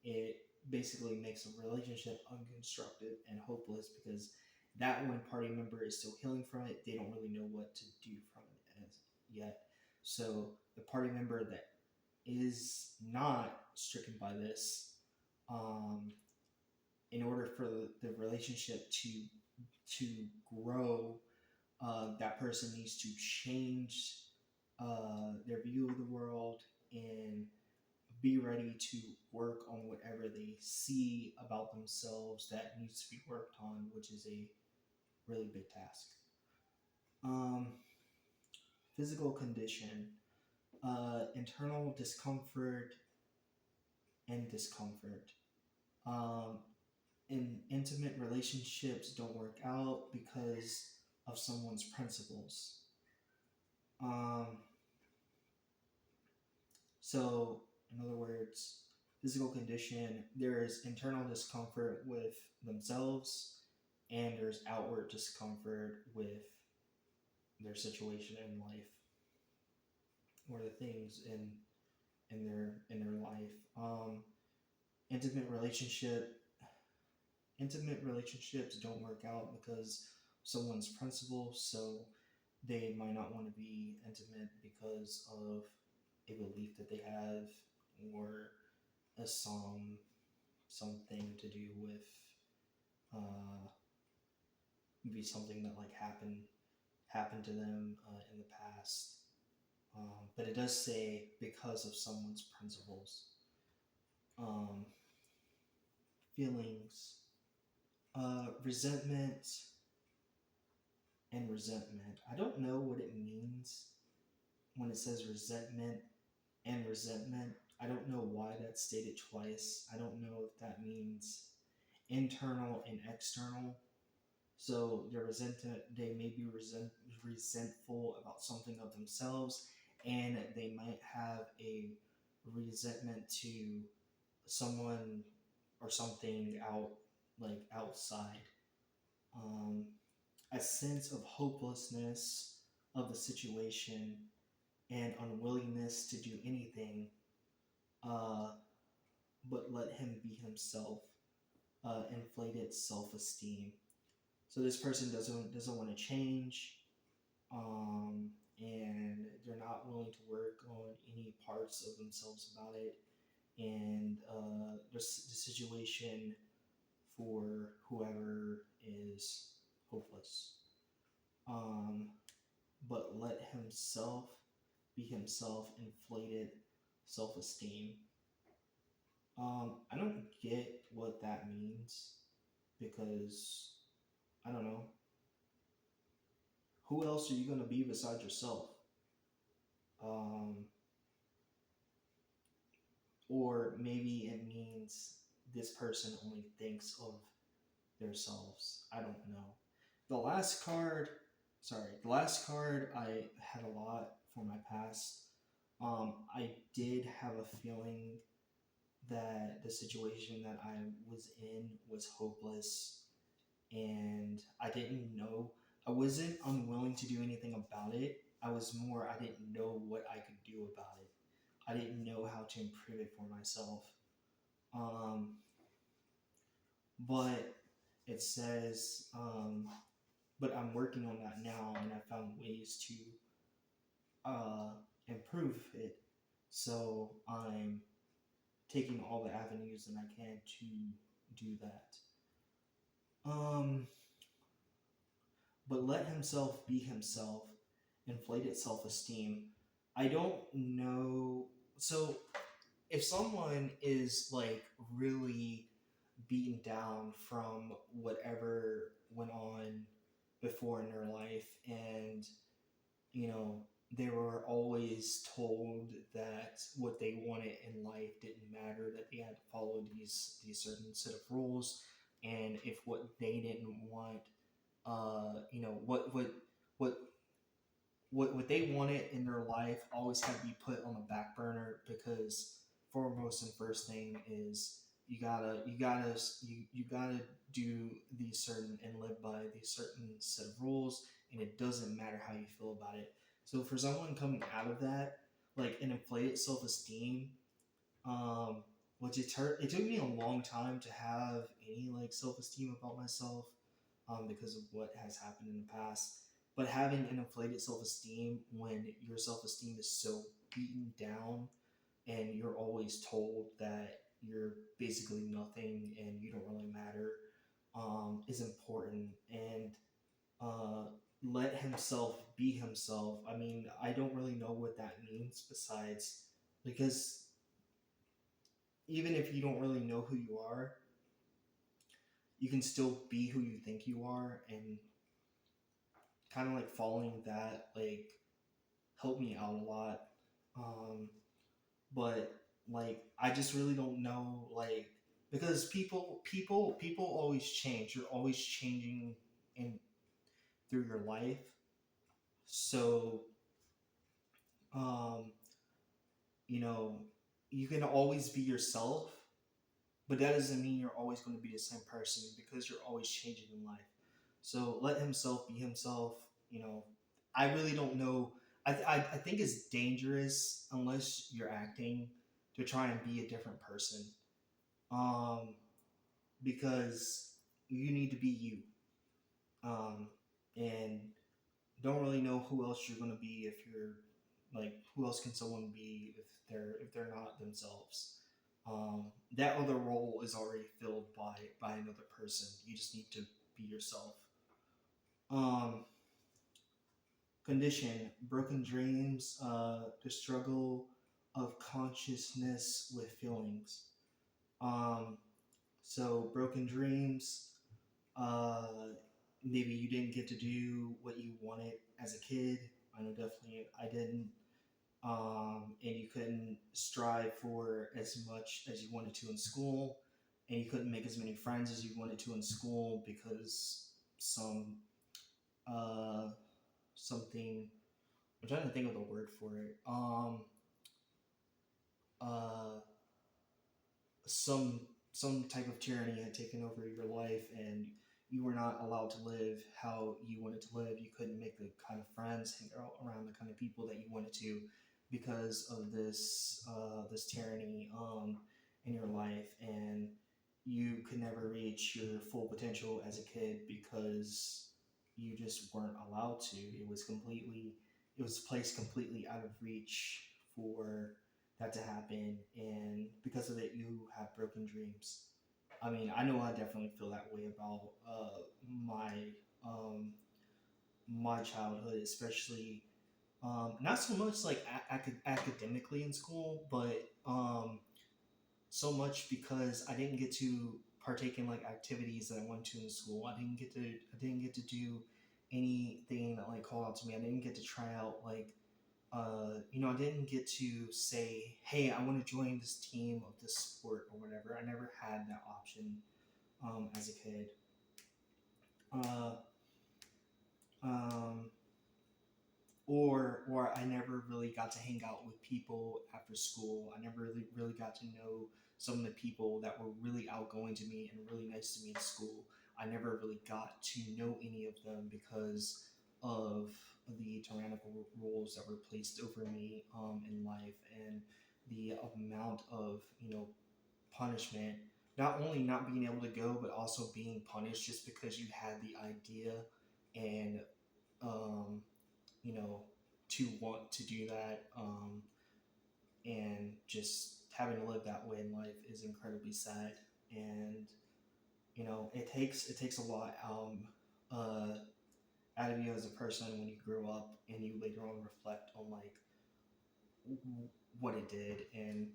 it basically makes a relationship unconstructive and hopeless because that one party member is still healing from it. They don't really know what to do from it as yet. So the party member that is not stricken by this, um, in order for the relationship to grow, that person needs to change their view of the world and be ready to work on whatever they see about themselves that needs to be worked on, which is a really big task. Um, Physical condition, internal discomfort and discomfort. Um, in intimate relationships don't work out because of someone's principles. Um, So, in other words, physical condition, there's internal discomfort with themselves, and there's outward discomfort with their situation in life or the things in their life. Intimate intimate relationships don't work out because someone's principles, so they might not want to be intimate because of a belief that they have or a something to do with uh, maybe something that like happened to them in the past. But it does say because of someone's principles. Um, Feelings, resentment, and resentment. I don't know what it means when it says resentment and resentment. I don't know why that's stated twice. I don't know if that means internal and external. So they may be resentful about something of themselves, and they might have a resentment to someone or something outside. Um, a sense of hopelessness of the situation and unwillingness to do anything. Uh, but let him be himself. Inflated self-esteem. So this person doesn't want to change, and they're not willing to work on any parts of themselves about it. And the situation for whoever is hopeless. Um, but let himself be himself, inflated self esteem. I don't get what that means because I don't know. Who else are you going to be besides yourself? Um, or maybe it means this person only thinks of themselves. I don't know. The last card, the last card I had a lot for my past. I did have a feeling that the situation that I was in was hopeless, and I didn't know. I wasn't unwilling to do anything about it. I was more, I didn't know what I could do about it. I didn't know how to improve it for myself. Um, but it says, but I'm working on that now, and I found ways to uh, improve it. So I'm taking all the avenues that I can to do that. Um, but let himself be himself, inflated self esteem. I don't know. So if someone is like really beaten down from whatever went on before in their life, and they were always told that what they wanted in life didn't matter, that they had to follow these certain set of rules, and if what they didn't want, what what they wanted in their life always had to be put on the back burner, because foremost and first thing is you gotta do these certain and live by these certain set of rules, and it doesn't matter how you feel about it. So for someone coming out of that, like an inflated self-esteem, um, which it took me a long time to have any like self-esteem about myself, because of what has happened in the past. But having an inflated self-esteem when your self-esteem is so beaten down, and you're always told that you're basically nothing and you don't really matter, is important. And uh, let himself be himself. I mean, I don't really know what that means besides, because even if you don't really know who you are, you can still be who you think you are, and kind of like following that like helped me out a lot. Um, but like I just really don't know, like, because people always change. You're always changing in through your life. So um, you know, you can always be yourself, but that doesn't mean you're always going to be the same person, because you're always changing in life. So let himself be himself. You know, I really don't know. I think it's dangerous unless you're acting to try and be a different person, um, because you need to be you, um, and don't really know who else you're going to be if you're like, who else can someone be if they're not themselves. That other role is already filled by another person. You just need to be yourself. um, Condition: broken dreams, the struggle of consciousness with feelings. um, so broken dreams, uh, maybe you didn't get to do what you wanted as a kid. I know definitely I didn't. And you couldn't strive for as much as you wanted to in school, and you couldn't make as many friends as you wanted to in school because some uh, something. I'm trying to think of the word for it. Uh, some some type of tyranny had taken over your life, and you were not allowed to live how you wanted to live. You couldn't make the kind of friends, hang out around the kind of people that you wanted to, because of this tyranny. in your life, and you could never reach your full potential as a kid because you just weren't allowed to. It was placed completely out of reach for that to happen, and because of it, you have broken dreams. I mean, I know I definitely feel that way about my um, my childhood, especially not so much like academically in school, but so much because I didn't get to partake in like activities that I wanted to in school. I didn't get to do anything that like called out to me. I didn't get to try out like I didn't get to say, hey, I want to join this team of this sport or whatever. I never had that option as a kid. Uh, um, or I never really got to hang out with people after school. I never really got to know some of the people that were really outgoing to me and really nice to me in school. I never really got to know any of them because of the tyrannical rules that were placed over me in life, and the amount of punishment. Not only not being able to go, but also being punished just because you had the idea and um, you know, to want to do that, and just having to live that way in life is incredibly sad. And it takes a lot out of you as a person when you grow up and you later on reflect on like what it did, and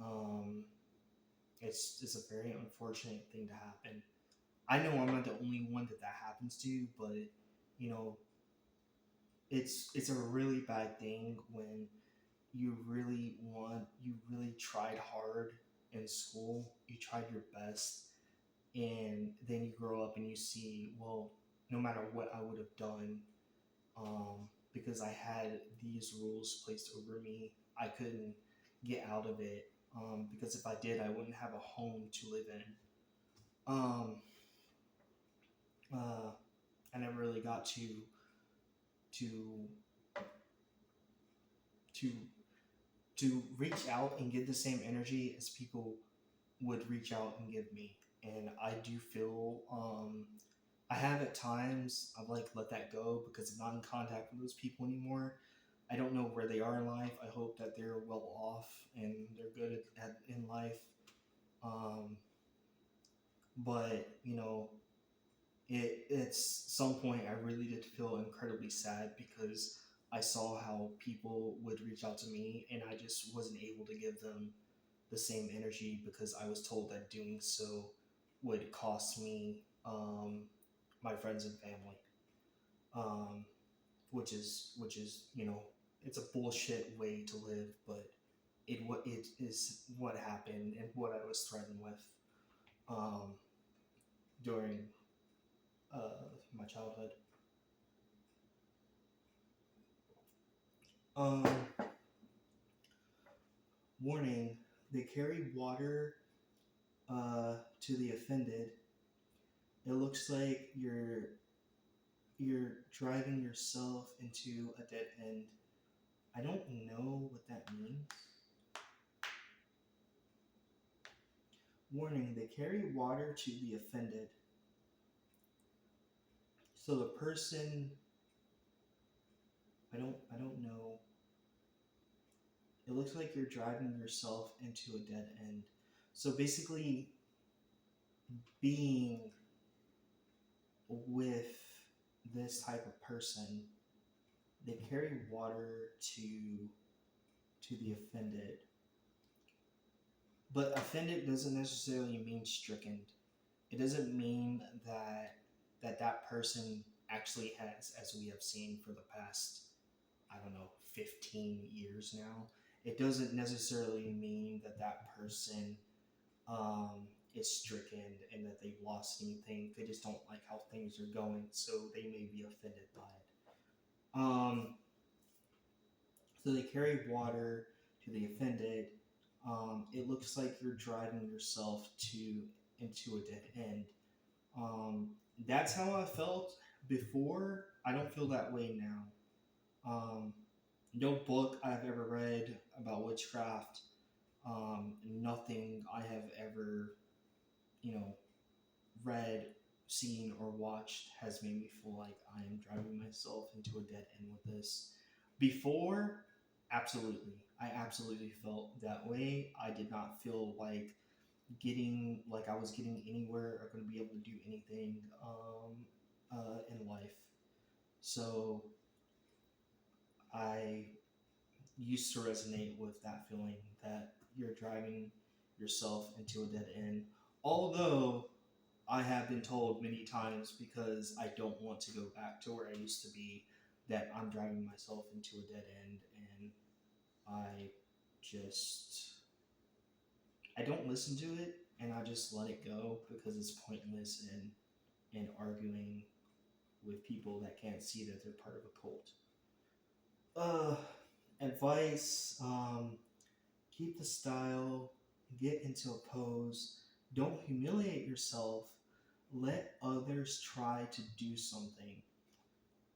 um, it's a very unfortunate thing to happen. I know I'm not the only one that happens to, but you know, it's a really bad thing when you really tried hard in school, you tried your best, and then you grow up and you see, well, no matter what I would have done, because I had these rules placed over me, I couldn't get out of it, because if I did, I wouldn't have a home to live in. um, uh, I never really got to to reach out and give the same energy as people would reach out and give me. And I do feel I have at times I've like let that go because I'm not in contact with those people anymore. I don't know where they are in life. I hope that they're well off and they're good in life. Um, but it's some point I really did feel incredibly sad because I saw how people would reach out to me and I just wasn't able to give them the same energy because I was told that doing so would cost me my friends and family, um, which is it's a bullshit way to live, but it is what happened and what I was threatened with um, during my childhood. Um, Warning: they carry water to the offended. It looks like you're driving yourself into a dead end. I don't know what that means. Warning: they carry water to the offended. So the person, I don't know. It looks like you're driving yourself into a dead end. So basically, being with this type of person, they carry water to the offended. But offended doesn't necessarily mean stricken. It doesn't mean that person actually has, as we have seen for the past, I don't know, 15 years now. It doesn't necessarily mean that person is stricken and that they've lost anything. They just don't like how things are going, so they may be offended by it. So they carry water to the offended. It looks like you're driving yourself into a dead end. Um, that's how I felt before. I don't feel that way now. No book I've ever read about witchcraft Nothing I have ever, you know, read, seen, or watched has made me feel like I am driving myself into a dead end with this. Before, absolutely. I absolutely felt that way. I did not feel like I was getting anywhere or going to be able to do anything in life. So I used to resonate with that feeling that you're driving yourself into a dead end. Although I have been told many times because I don't want to go back to where I used to be that I'm driving myself into a dead end, and I just I don't listen to it, and I just let it go because it's pointless and arguing with people that can't see that they're part of a cult. Uh, Advice: keep the style, get into a pose, don't humiliate yourself, let others try to do something.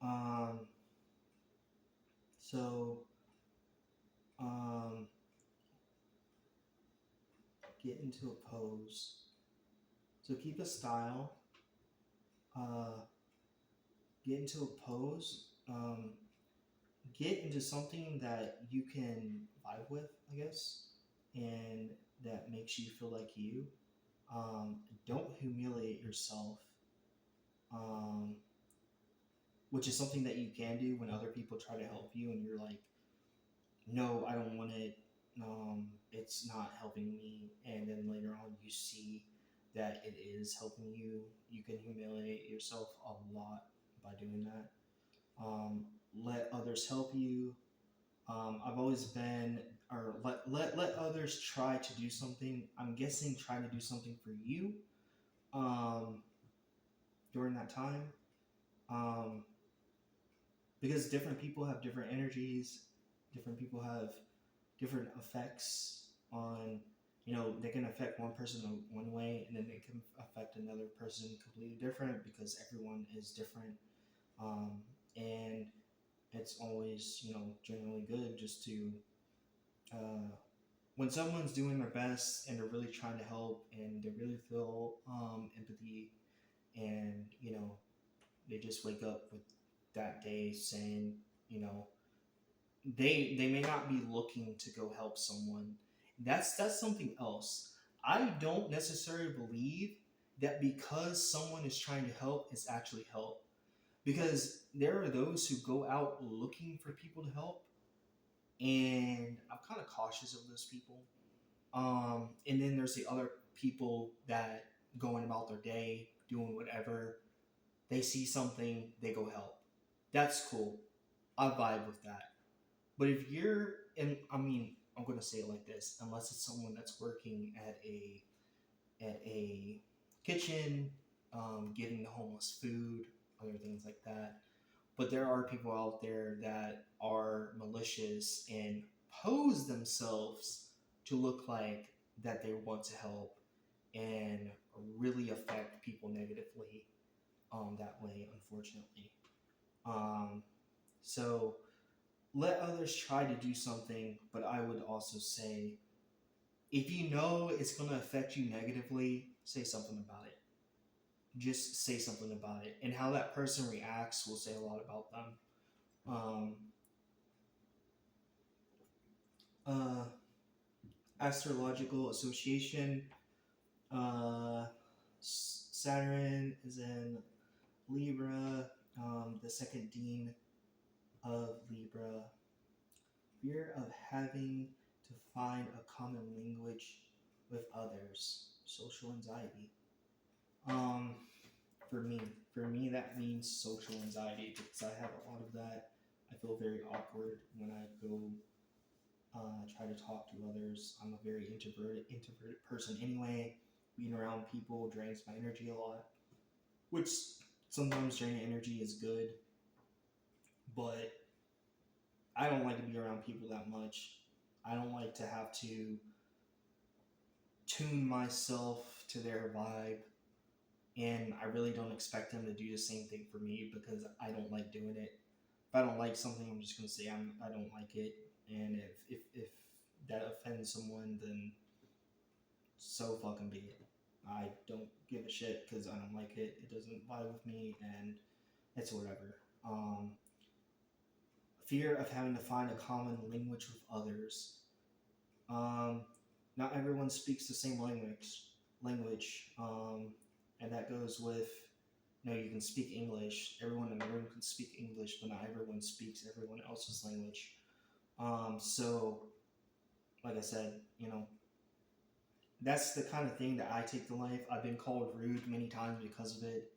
Um, so, um, get into a pose. So keep a style, uh, get into a pose, get into something that you can vibe with, I guess, and that makes you feel like you. Don't humiliate yourself, um, which is something that you can do when other people try to help you and you're like, no, I don't want it. It's not helping me. And then later on, you see that it is helping you. You can humiliate yourself a lot by doing that. Um, let others help you. I've always been, or let others try to do something. I'm guessing try to do something for you um, during that time. Um, because different people have different energies, different people have different effects on, they can affect one person one way and then they can affect another person completely different because everyone is different. And it's always, generally good just to uh, when someone's doing their best and they're really trying to help and they really feel empathy, and they just wake up with that day saying, you know they may not be looking to go help someone. That's something else. I don't necessarily believe that because someone is trying to help is actually help, because there are those who go out looking for people to help, and I'm kind of cautious of those people. And then there's the other people that going about their day doing whatever. They see something, they go help. That's cool. I vibe with that. But if you're, and I mean, I'm going to say it like this: unless it's someone that's working at a kitchen, giving the homeless food, other things like that. But there are people out there that are malicious and pose themselves to look like that they want to help and really affect people negatively that way, unfortunately. Um, so let others try to do something, but I would also say if you know it's going to affect you negatively, say something about it. Just say something about it. And how that person reacts will say a lot about them. Um, uh, Astrological association, uh, Saturn is in Libra, the second dean of Libra. Fear of having to find a common language with others, social anxiety. Um, for me, that means social anxiety because I have a lot of that. I feel very awkward when I go try to talk to others. I'm a very introverted person anyway. Being around people drains my energy a lot, which sometimes draining energy is good, but I don't like to be around people that much. I don't like to have to tune myself to their vibe, and I really don't expect them to do the same thing for me because I don't like doing it. If I don't like something, I'm just gonna say I don't like it. And if that offends someone, then so fucking be it. I don't give a shit because I don't like it. It doesn't vibe with me, and it's whatever. Fear of having to find a common language with others. Um, Not everyone speaks the same language, and that goes with, you can speak English. Everyone in the room can speak English, but not everyone speaks everyone else's language. So, like I said, that's the kind of thing that I take to life. I've been called rude many times because of it.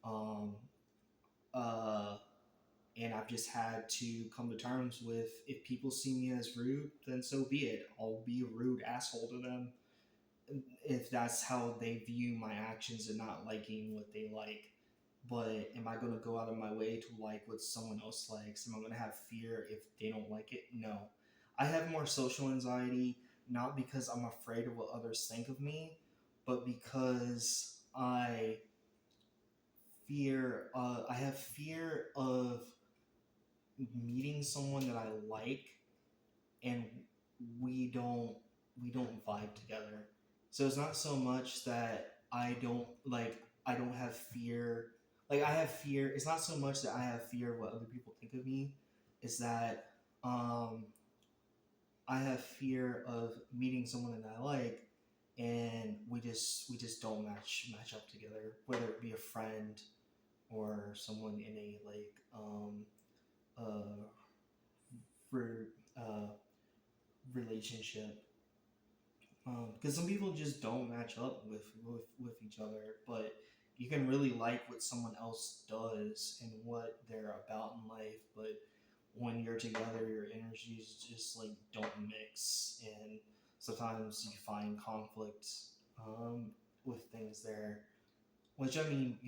Um, uh, and I've just had to come to terms with, if people see me as rude, then so be it. I'll be a rude asshole to them if that's how they view my actions and not liking what they like. But am I going to go out of my way to like what someone else likes? Am I going to have fear if they don't like it? No. I have more social anxiety, not because I'm afraid of what others think of me, but because I have fear of meeting someone that I like, and we don't we don't vibe together. So it's not so much that I don't have fear. Like, I have fear. It's not so much that I have fear of what other people think of me. It's that um, I have fear of meeting someone that I like, and we just don't match up together. Whether it be a friend or someone in a uh, for relationship, because some people just don't match up with each other, but you can really like what someone else does and what they're about in life, but when you're together, your energies just like don't mix, and sometimes you find conflict with things there, which, I mean,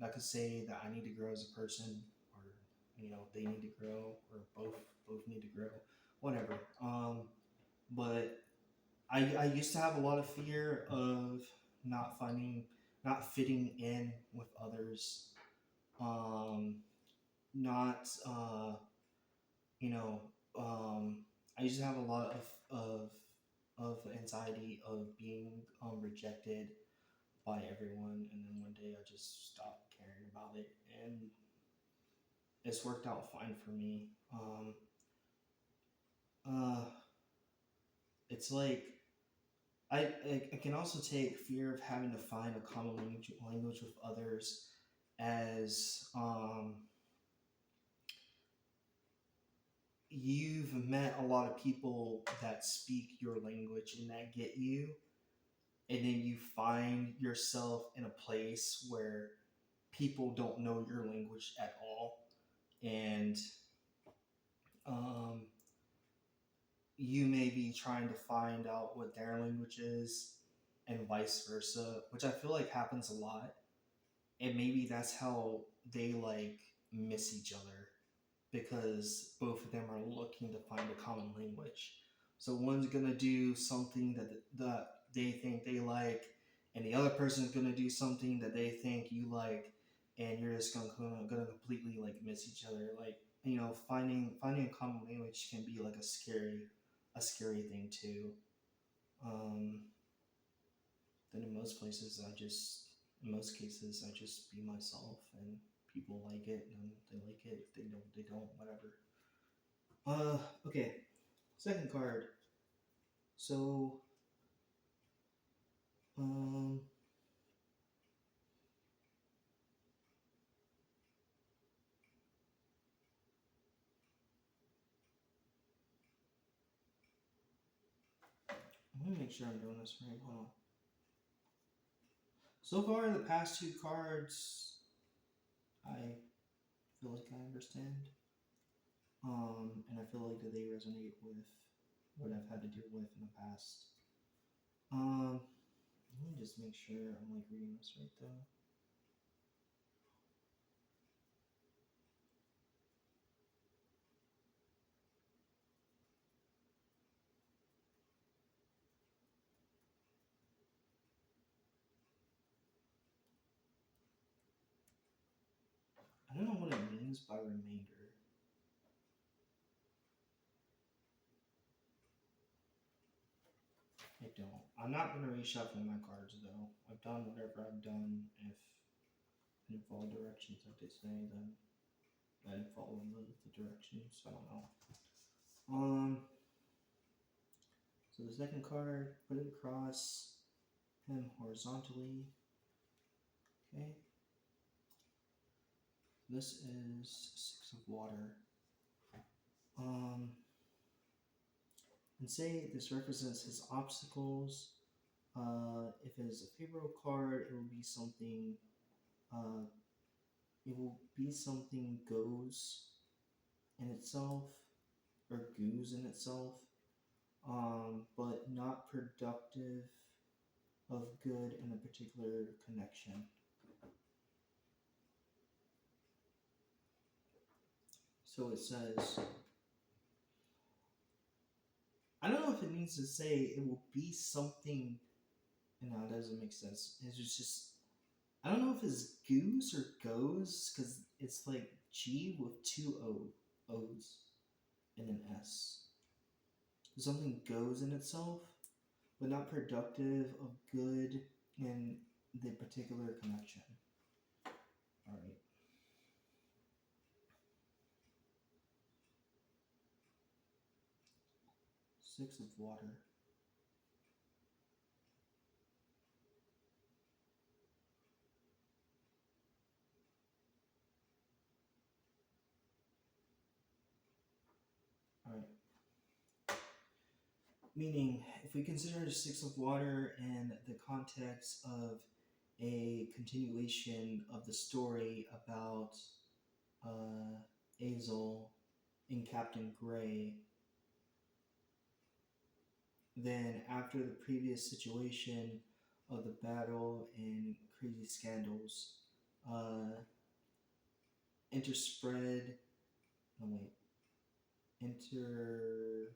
that could say that I need to grow as a person, or they need to grow, or both need to grow, whatever. But I used to have a lot of fear of not finding, not fitting in with others. Not, you know, I used to have a lot of anxiety of being rejected by everyone, and then one day I just stopped caring about it, and it's worked out fine for me. Uh, it's like I can also take fear of having to find a common language with others as you've met a lot of people that speak your language and that get you, and then you find yourself in a place where people don't know your language at all, and um, you may be trying to find out what their language is, and vice versa, which I feel like happens a lot. And maybe that's how they like miss each other, because both of them are looking to find a common language. So one's gonna do something that they think they like, and the other person's gonna do something that they think you like, and you're just gonna completely like miss each other. Like, finding a common language can be like a scary thing too. Um, then in most cases, I just be myself, and people like it, and they like it. If they don't, whatever. Okay. Second card. So, um, I'm gonna make sure I'm doing this right. Hold on. So far, the past two cards, I feel like I understand. And I feel like that they resonate with what I've had to deal with in the past. Um, Let me just make sure I'm like reading this right though. I don't know what it means by remainder. I'm not gonna reshuffle my cards though. I've done whatever I've done. If I didn't follow directions I did today, then I didn't follow the directions. I don't know. Um. So the second card, put it across him horizontally. Okay. This is six of water. Um. And say this represents his obstacles. If it is a favorable card, it will be something. Uh, it will be something goes in itself or goos in itself, but not productive of good in a particular connection. So it says, I don't know if it means to say it will be something. No, it doesn't make sense. It's just I don't know if it's goose or goes because it's like G with two O's and an S. Something goes in itself, but not productive of good in the particular connection. All right. Six of water. All right. Meaning, if we consider six of water in the context of a continuation of the story about Azel in Captain Gray, then after the previous situation of the battle and crazy scandals, uh, interspread, no wait, inter,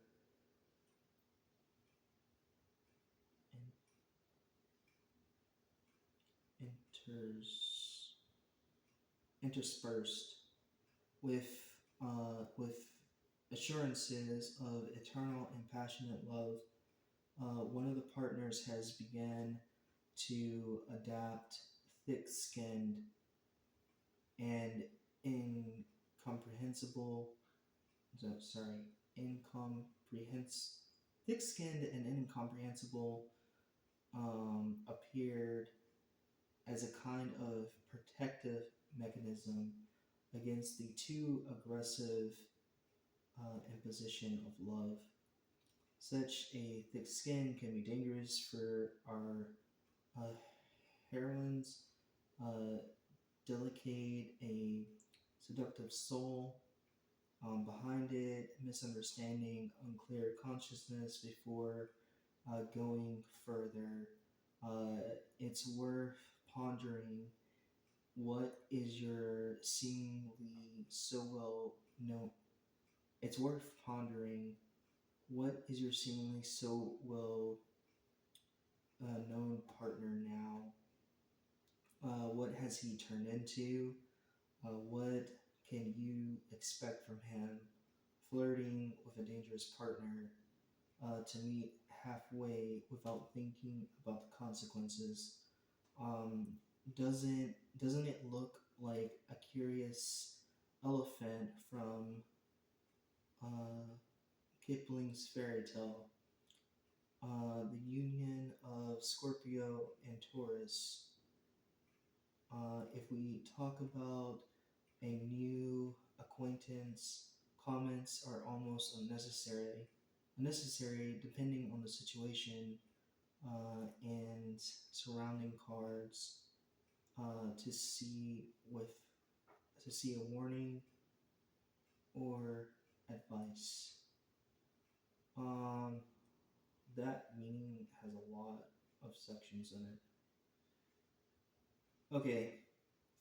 inters, interspersed with with assurances of eternal and passionate love, one of the partners has began to adapt thick-skinned and incomprehensible. Sorry, incomprehensible, thick-skinned and incomprehensible, appeared as a kind of protective mechanism against the too aggressive imposition of love. Such a thick skin can be dangerous for our uh, heroines, delicate, a seductive soul. Behind it, misunderstanding, unclear consciousness before going further. It's worth pondering what is your seemingly so well known. It's worth pondering what is your seemingly so well known partner now? What has he turned into? What can you expect from him? Flirting with a dangerous partner to meet halfway without thinking about the consequences. Um, doesn't it look like a curious elephant from uh, Kipling's fairy tale? The union of Scorpio and Taurus. If we talk about a new acquaintance, comments are almost unnecessary. Unnecessary depending on the situation and surrounding cards to see with to see a warning or advice. Um, that meaning has a lot of sections in it. Okay,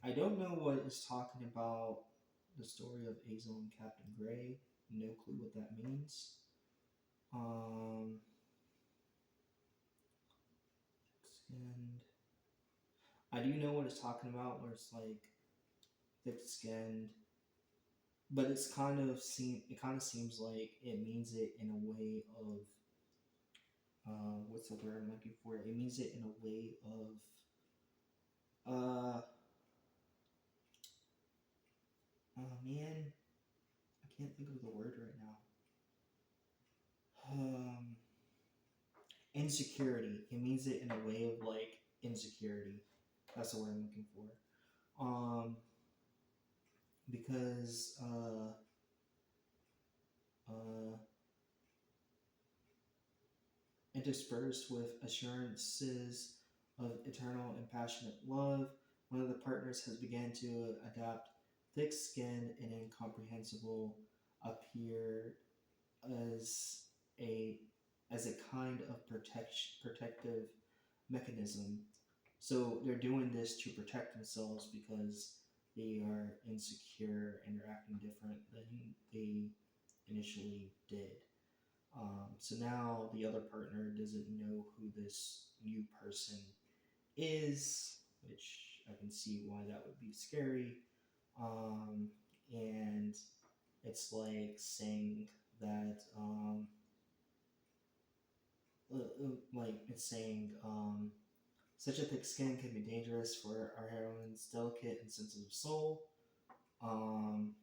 I don't know what it's talking about the story of Azel and Captain Gray. No clue what that means. Um, skinned. I do know what it's talking about, where it's like thick skinned, but it's kind of seems like it means it in a way of what's the word I'm looking for? It means it in a way of, oh man, I can't think of the word right now. Um, insecurity. It means it in a way of like insecurity. That's the word I'm looking for. Because uh, interspersed with assurances of eternal and passionate love, one of the partners has begun to adapt thick skin and incomprehensible appear as a as a kind of protective mechanism. So they're doing this to protect themselves because they are insecure and they're acting different than they initially did. So now the other partner doesn't know who this new person is, which I can see why that would be scary. And it's like saying that, like it's saying, such a thick skin can be dangerous for our heroine's delicate and sensitive soul. Um,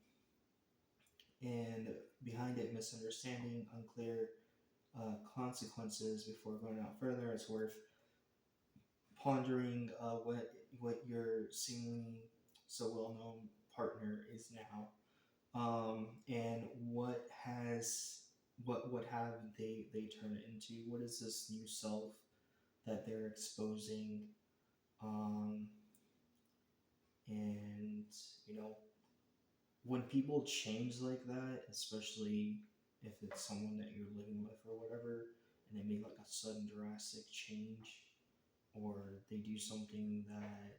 and behind it, misunderstanding, unclear consequences. Before going out further, it's worth pondering what your seemingly so well known partner is now, and what have they turned into? What is this new self that they're exposing? Um, and you know, when people change like that, especially if it's someone that you're living with or whatever, and they make like a sudden drastic change, or they do something that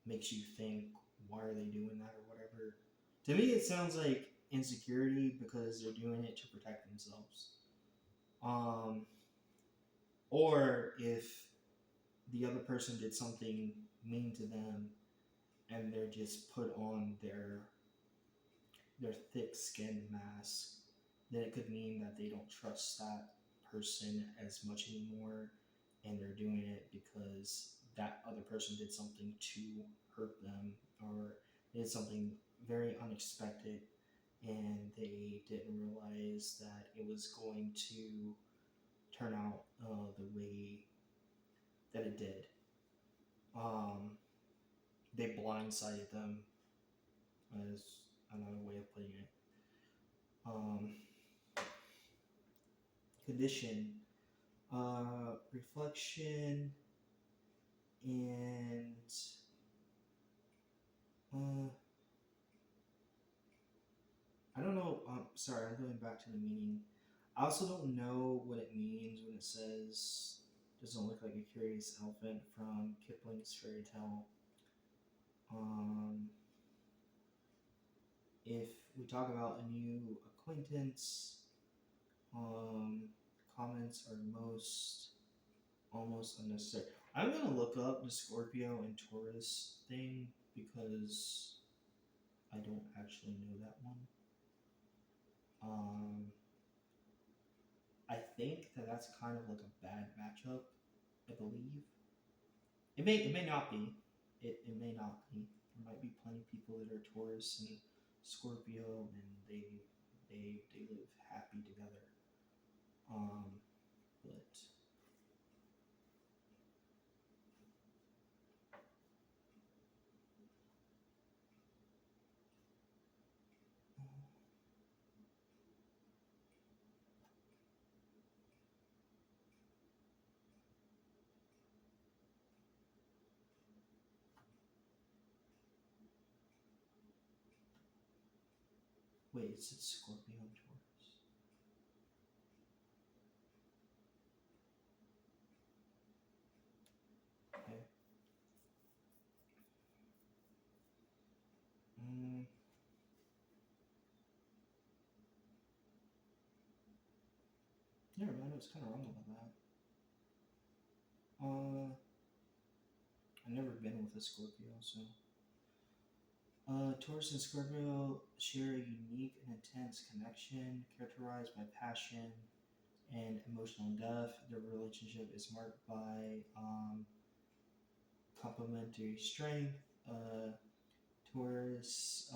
makes you think, why are they doing that or whatever. To me, it sounds like insecurity because they're doing it to protect themselves. Um, or if the other person did something mean to them and they're just put on their thick skinned mask, then it could mean that they don't trust that person as much anymore and they're doing it because that other person did something to hurt them or did something very unexpected and they didn't realize that it was going to turn out the way that it did. Um, they blindsided them, as another way of putting it. Um, condition, reflection, and uh, I don't know. Sorry, I'm going back to the meaning. I also don't know what it means when it says doesn't look like a curious elephant from Kipling's fairy tale. Um, if we talk about a new acquaintance, um, comments are most almost unnecessary. I'm gonna look up the Scorpio and Taurus thing because I don't actually know that one. Um, I think that that's kind of like a bad matchup. I believe it may not be. It may not be. There might be plenty of people that are Taurus and Scorpio, and they live happy together. Um, but wait, it's Scorpio and Taurus. Okay. Mm, never mind. I was kind of wrong about that. I've never been with a Scorpio, so. Taurus and Scorpio share a unique and intense connection characterized by passion, and emotional depth. Their relationship is marked by complementary strength, Taurus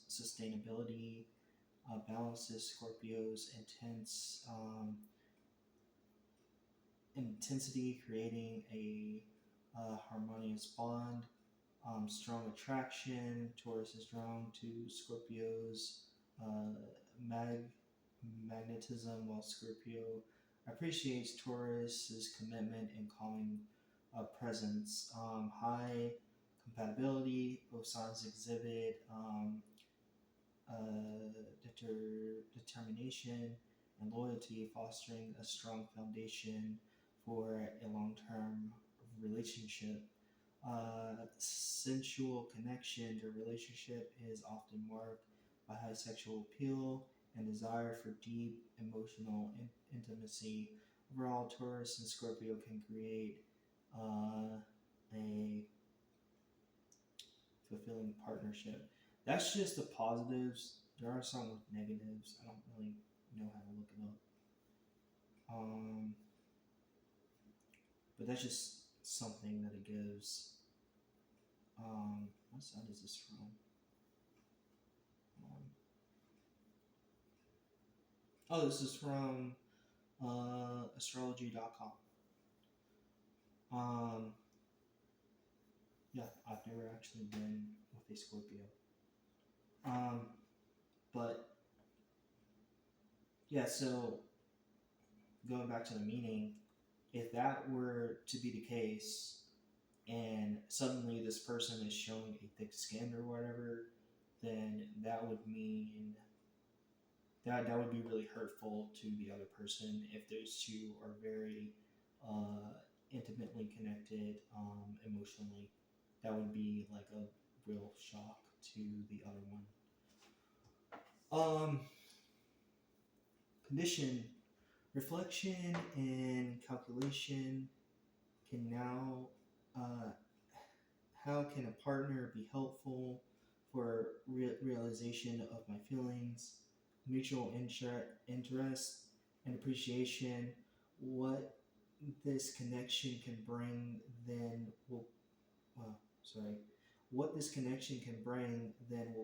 sustainability, balances Scorpio's intensity, creating a harmonious bond. Strong attraction. Taurus is drawn to Scorpio's uh, mag- magnetism, while Scorpio appreciates Taurus's commitment and calming presence. High compatibility. Both signs exhibit determination and loyalty, fostering a strong foundation for a long term relationship. Sensual connection. The relationship is often marked by high sexual appeal and desire for deep emotional intimacy. Overall, Taurus and Scorpio can create a fulfilling partnership. That's just the positives. There are some with negatives. I don't really know how to look it up. Um, but that's just something that it gives. What side is this from? Um, oh, this is from astrology.com. Um, yeah, I've never actually been with a Scorpio. Um, but yeah, so going back to the meaning, if that were to be the case, and suddenly this person is showing a thick skin or whatever, then that would mean that would be really hurtful to the other person if those two are very intimately connected emotionally. That would be like a real shock to the other one. Um, condition, reflection, and calculation can now uh, how can a partner be helpful for realization of my feelings, mutual interest, and appreciation? What this connection can bring then will, well, sorry, what this connection can bring then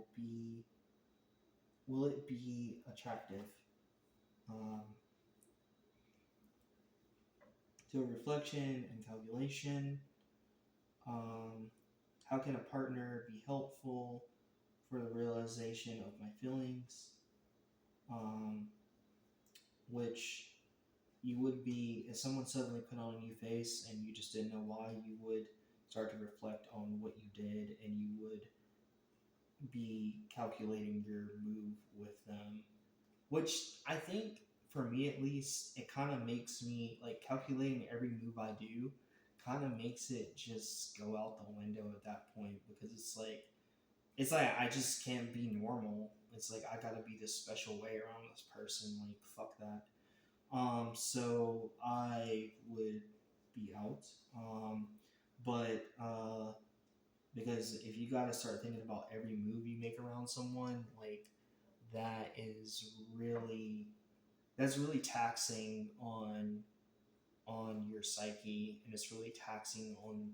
will it be attractive? Um, so reflection and calculation. Um, how can a partner be helpful for the realization of my feelings, um, which you would be, if someone suddenly put on a new face and you just didn't know why, you would start to reflect on what you did and you would be calculating your move with them. Which I think, for me at least, it kind of makes me like calculating every move I do, kind of makes it just go out the window at that point because it's like I just can't be normal. It's like I gotta be this special way around this person. Like fuck that. So I would be out. But because if you gotta start thinking about every move you make around someone, like that is really that's really taxing on your psyche, and it's really taxing on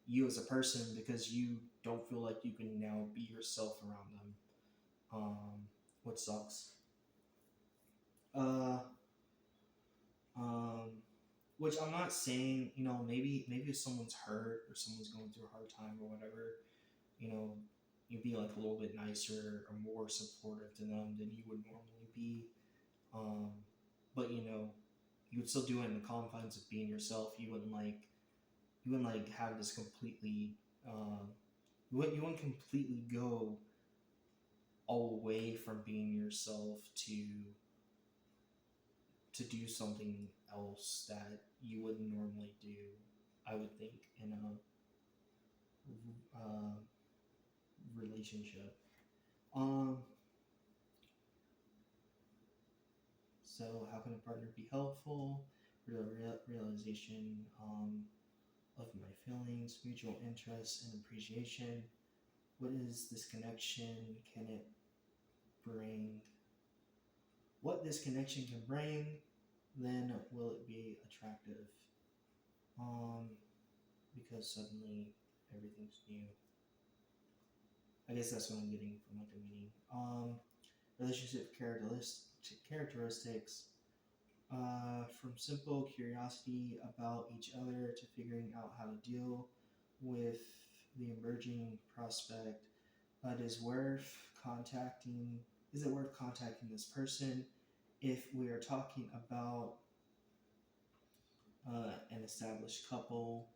you as a person because you don't feel like you can now be yourself around them. What sucks. Uh, um, which I'm not saying, maybe if someone's hurt or someone's going through a hard time or whatever, you know, you'd be like a little bit nicer or more supportive to them than you would normally be. Um, but you would still do it in the confines of being yourself. You wouldn't like have this completely. You wouldn't completely go away from being yourself to do something else that you wouldn't normally do. I would think in a uh, relationship. Um, so how can a partner be helpful for the realization of my feelings, mutual interest, and appreciation? What is this connection? Can it bring? What this connection can bring? then will it be attractive? Um, because suddenly everything's new. I guess that's what I'm getting from like the meaning. Relationship characteristics. From simple curiosity about each other to figuring out how to deal with the emerging prospect. Is worth contacting? Is it worth contacting this person if we are talking about an established couple,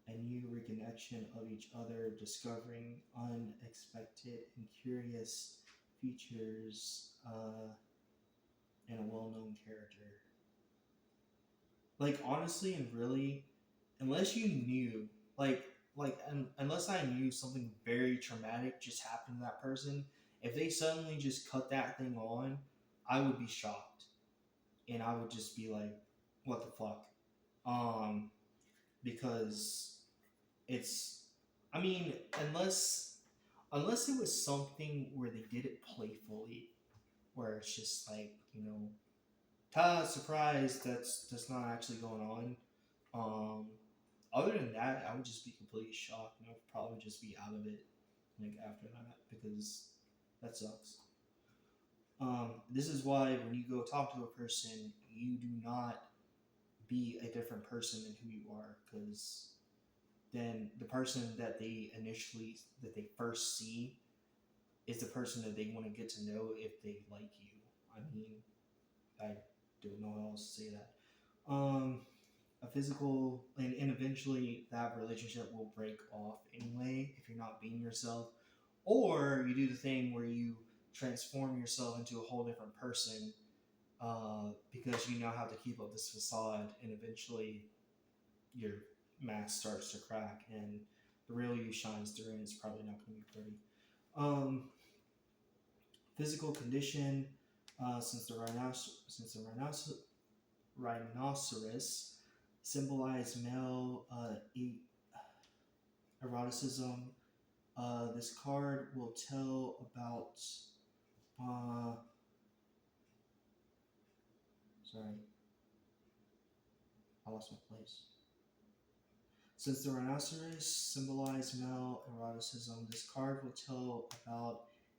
a new reconnection of each other, discovering unexpected and curious features in a well-known character? Like honestly and really, unless you knew, like unless I knew something very traumatic just happened to that person, if they suddenly just cut that thing on, I would be shocked and I would just be like, what the fuck? Um, because it's, I mean, unless it was something where they did it playfully, where it's just like, ta surprise, that's not actually going on. Um, Other than that, I would just be completely shocked, and I would probably just be out of it like after that because that sucks. This is why when you go talk to a person, you do not be a different person than who you are, because then the person that they first see is the person that they want to get to know if they like you. I mean, I don't know how else to say that. Um, a physical, and eventually that relationship will break off anyway if you're not being yourself, or you do the thing where you transform yourself into a whole different person because you now have to keep up this facade, and eventually your mask starts to crack and the real you shines through, and it's probably not going to be pretty. um, Physical condition. Since the rhinoceros symbolize male eroticism. This card will tell about. Uh, Sorry, I lost my place. Since the rhinoceros symbolize male eroticism, this card will tell about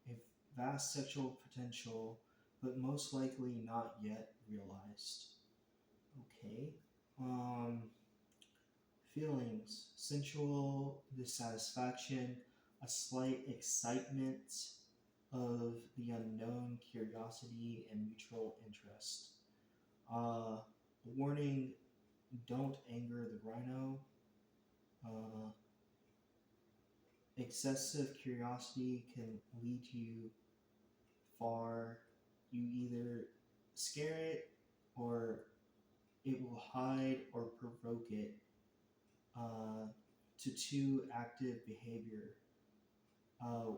a vast sexual potential, but most likely not yet realized. Okay. Um, Feelings: sensual dissatisfaction, a slight excitement of the unknown, curiosity, and mutual interest. Warning: don't anger the rhino. Uh, Excessive curiosity can lead you far. You either scare it, or it will hide or provoke it to too active behavior. Uh,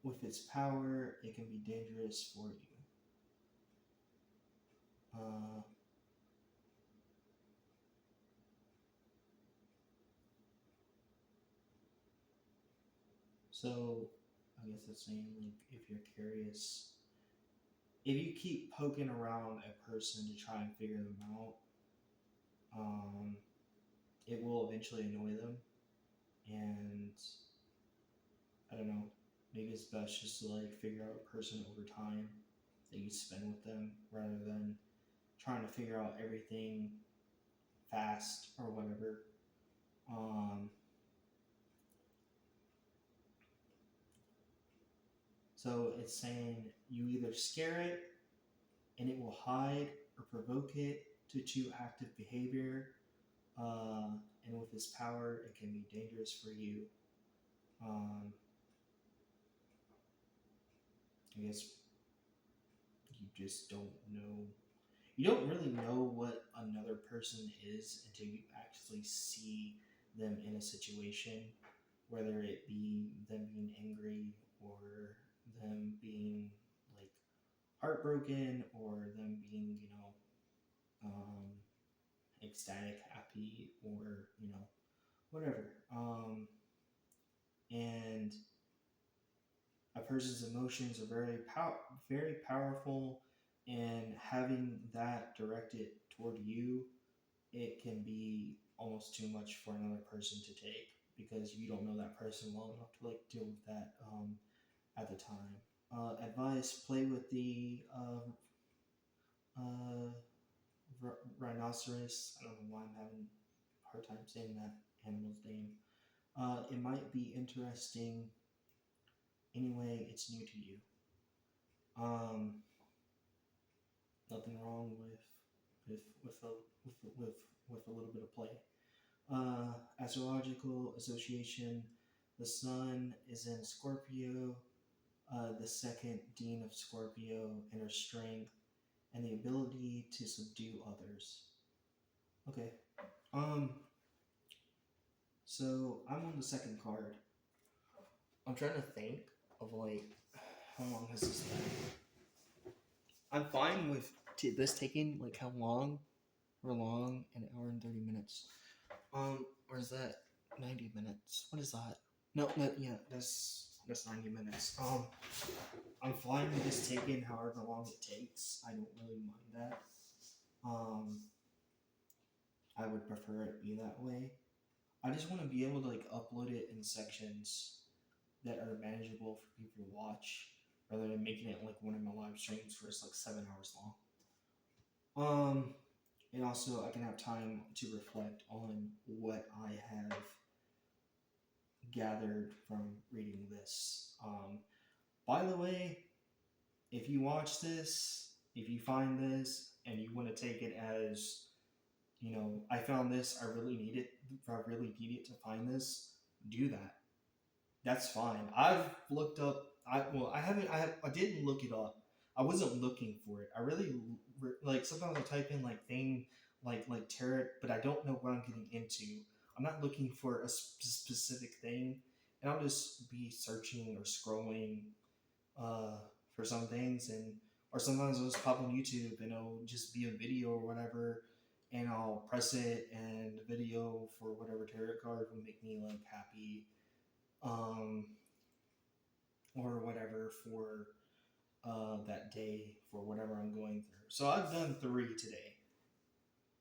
with its power, it can be dangerous for you. Uh, so, I guess that's saying, like, if you're curious, if you keep poking around a person to try and figure them out, um, it will eventually annoy them. And I don't know, maybe it's best just to like figure out a person over time that you spend with them rather than trying to figure out everything fast or whatever. Um, so it's saying you either scare it and it will hide, or provoke it to too active behavior. Uh, and with its power, it can be dangerous for you. Um, I guess you just don't know. You don't really know what another person is until you actually see them in a situation, whether it be them being angry, or them being like heartbroken, or them being, ecstatic, happy, or, whatever. And a person's emotions are very powerful, and having that directed toward you, it can be almost too much for another person to take because you don't know that person well enough to like deal with that at the time. Advice: play with the uh, rhinoceros. I don't know why I'm having a hard time saying that animal's name. It might be interesting. Anyway, it's new to you. Um, Nothing wrong with a with a little bit of play. Astrological association: the sun is in Scorpio. The second dean of Scorpio, inner strength and the ability to subdue others. Okay. Um. So I'm on the second card. I'm trying to think of like how long has this been? I'm fine with this taking like how long? We're long, an hour and 30 minutes. Or is that 90 minutes? What is that? No, yeah, that's 90 minutes. I'm fine with this taking however long it takes. I don't really mind that. Um, I would prefer it be that way. I just want to be able to like upload it in sections that are manageable for people to watch, rather than making it like one of my live streams where it's like 7 hours long. And also I can have time to reflect on what I have gathered from reading this. By the way, if you watch this, if you find this, and you want to take it as, I found this, I really need it, to find this, do that. That's fine. I've looked up. I haven't. I didn't look it up. I wasn't looking for it. I really like sometimes I type in like thing like tarot, but I don't know what I'm getting into. I'm not looking for a specific thing, and I'll just be searching or scrolling uh, for some things, and or sometimes I'll just pop on YouTube and it'll just be a video or whatever, and I'll press it, and the video for whatever tarot card will make me like happy. Um, or whatever for that day for whatever I'm going through. So I've done 3 today.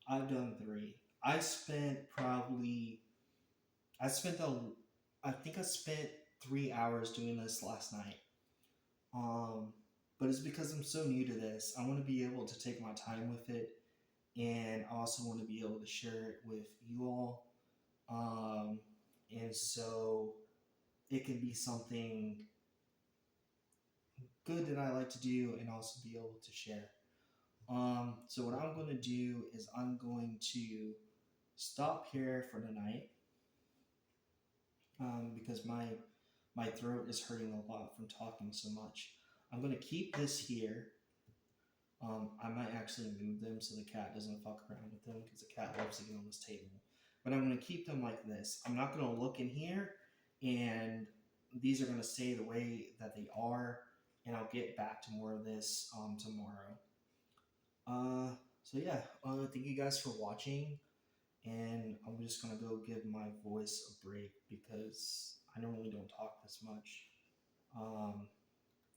I've done 3. I spent probably, I spent a, I think I spent 3 hours doing this last night. Um, but it's because I'm so new to this. I want to be able to take my time with it, and I also want to be able to share it with you all. And so it can be something good that I like to do and also be able to share. So what I'm going to do is I'm going to stop here for the night because my throat is hurting a lot from talking so much. I'm going to keep this here. I might actually move them so the cat doesn't fuck around with them because the cat loves to get on this table. But I'm going to keep them like this. I'm not going to look in here, and these are going to stay the way that they are, and I'll get back to more of this tomorrow. So yeah, thank you guys for watching, and I'm just gonna go give my voice a break because I normally don't talk this much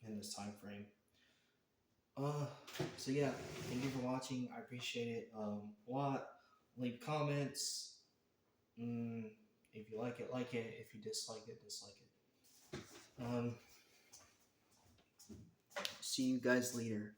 in this time frame. So yeah, thank you for watching. I appreciate it a lot. Leave comments. If you like it, like it. If you dislike it, dislike it. See you guys later.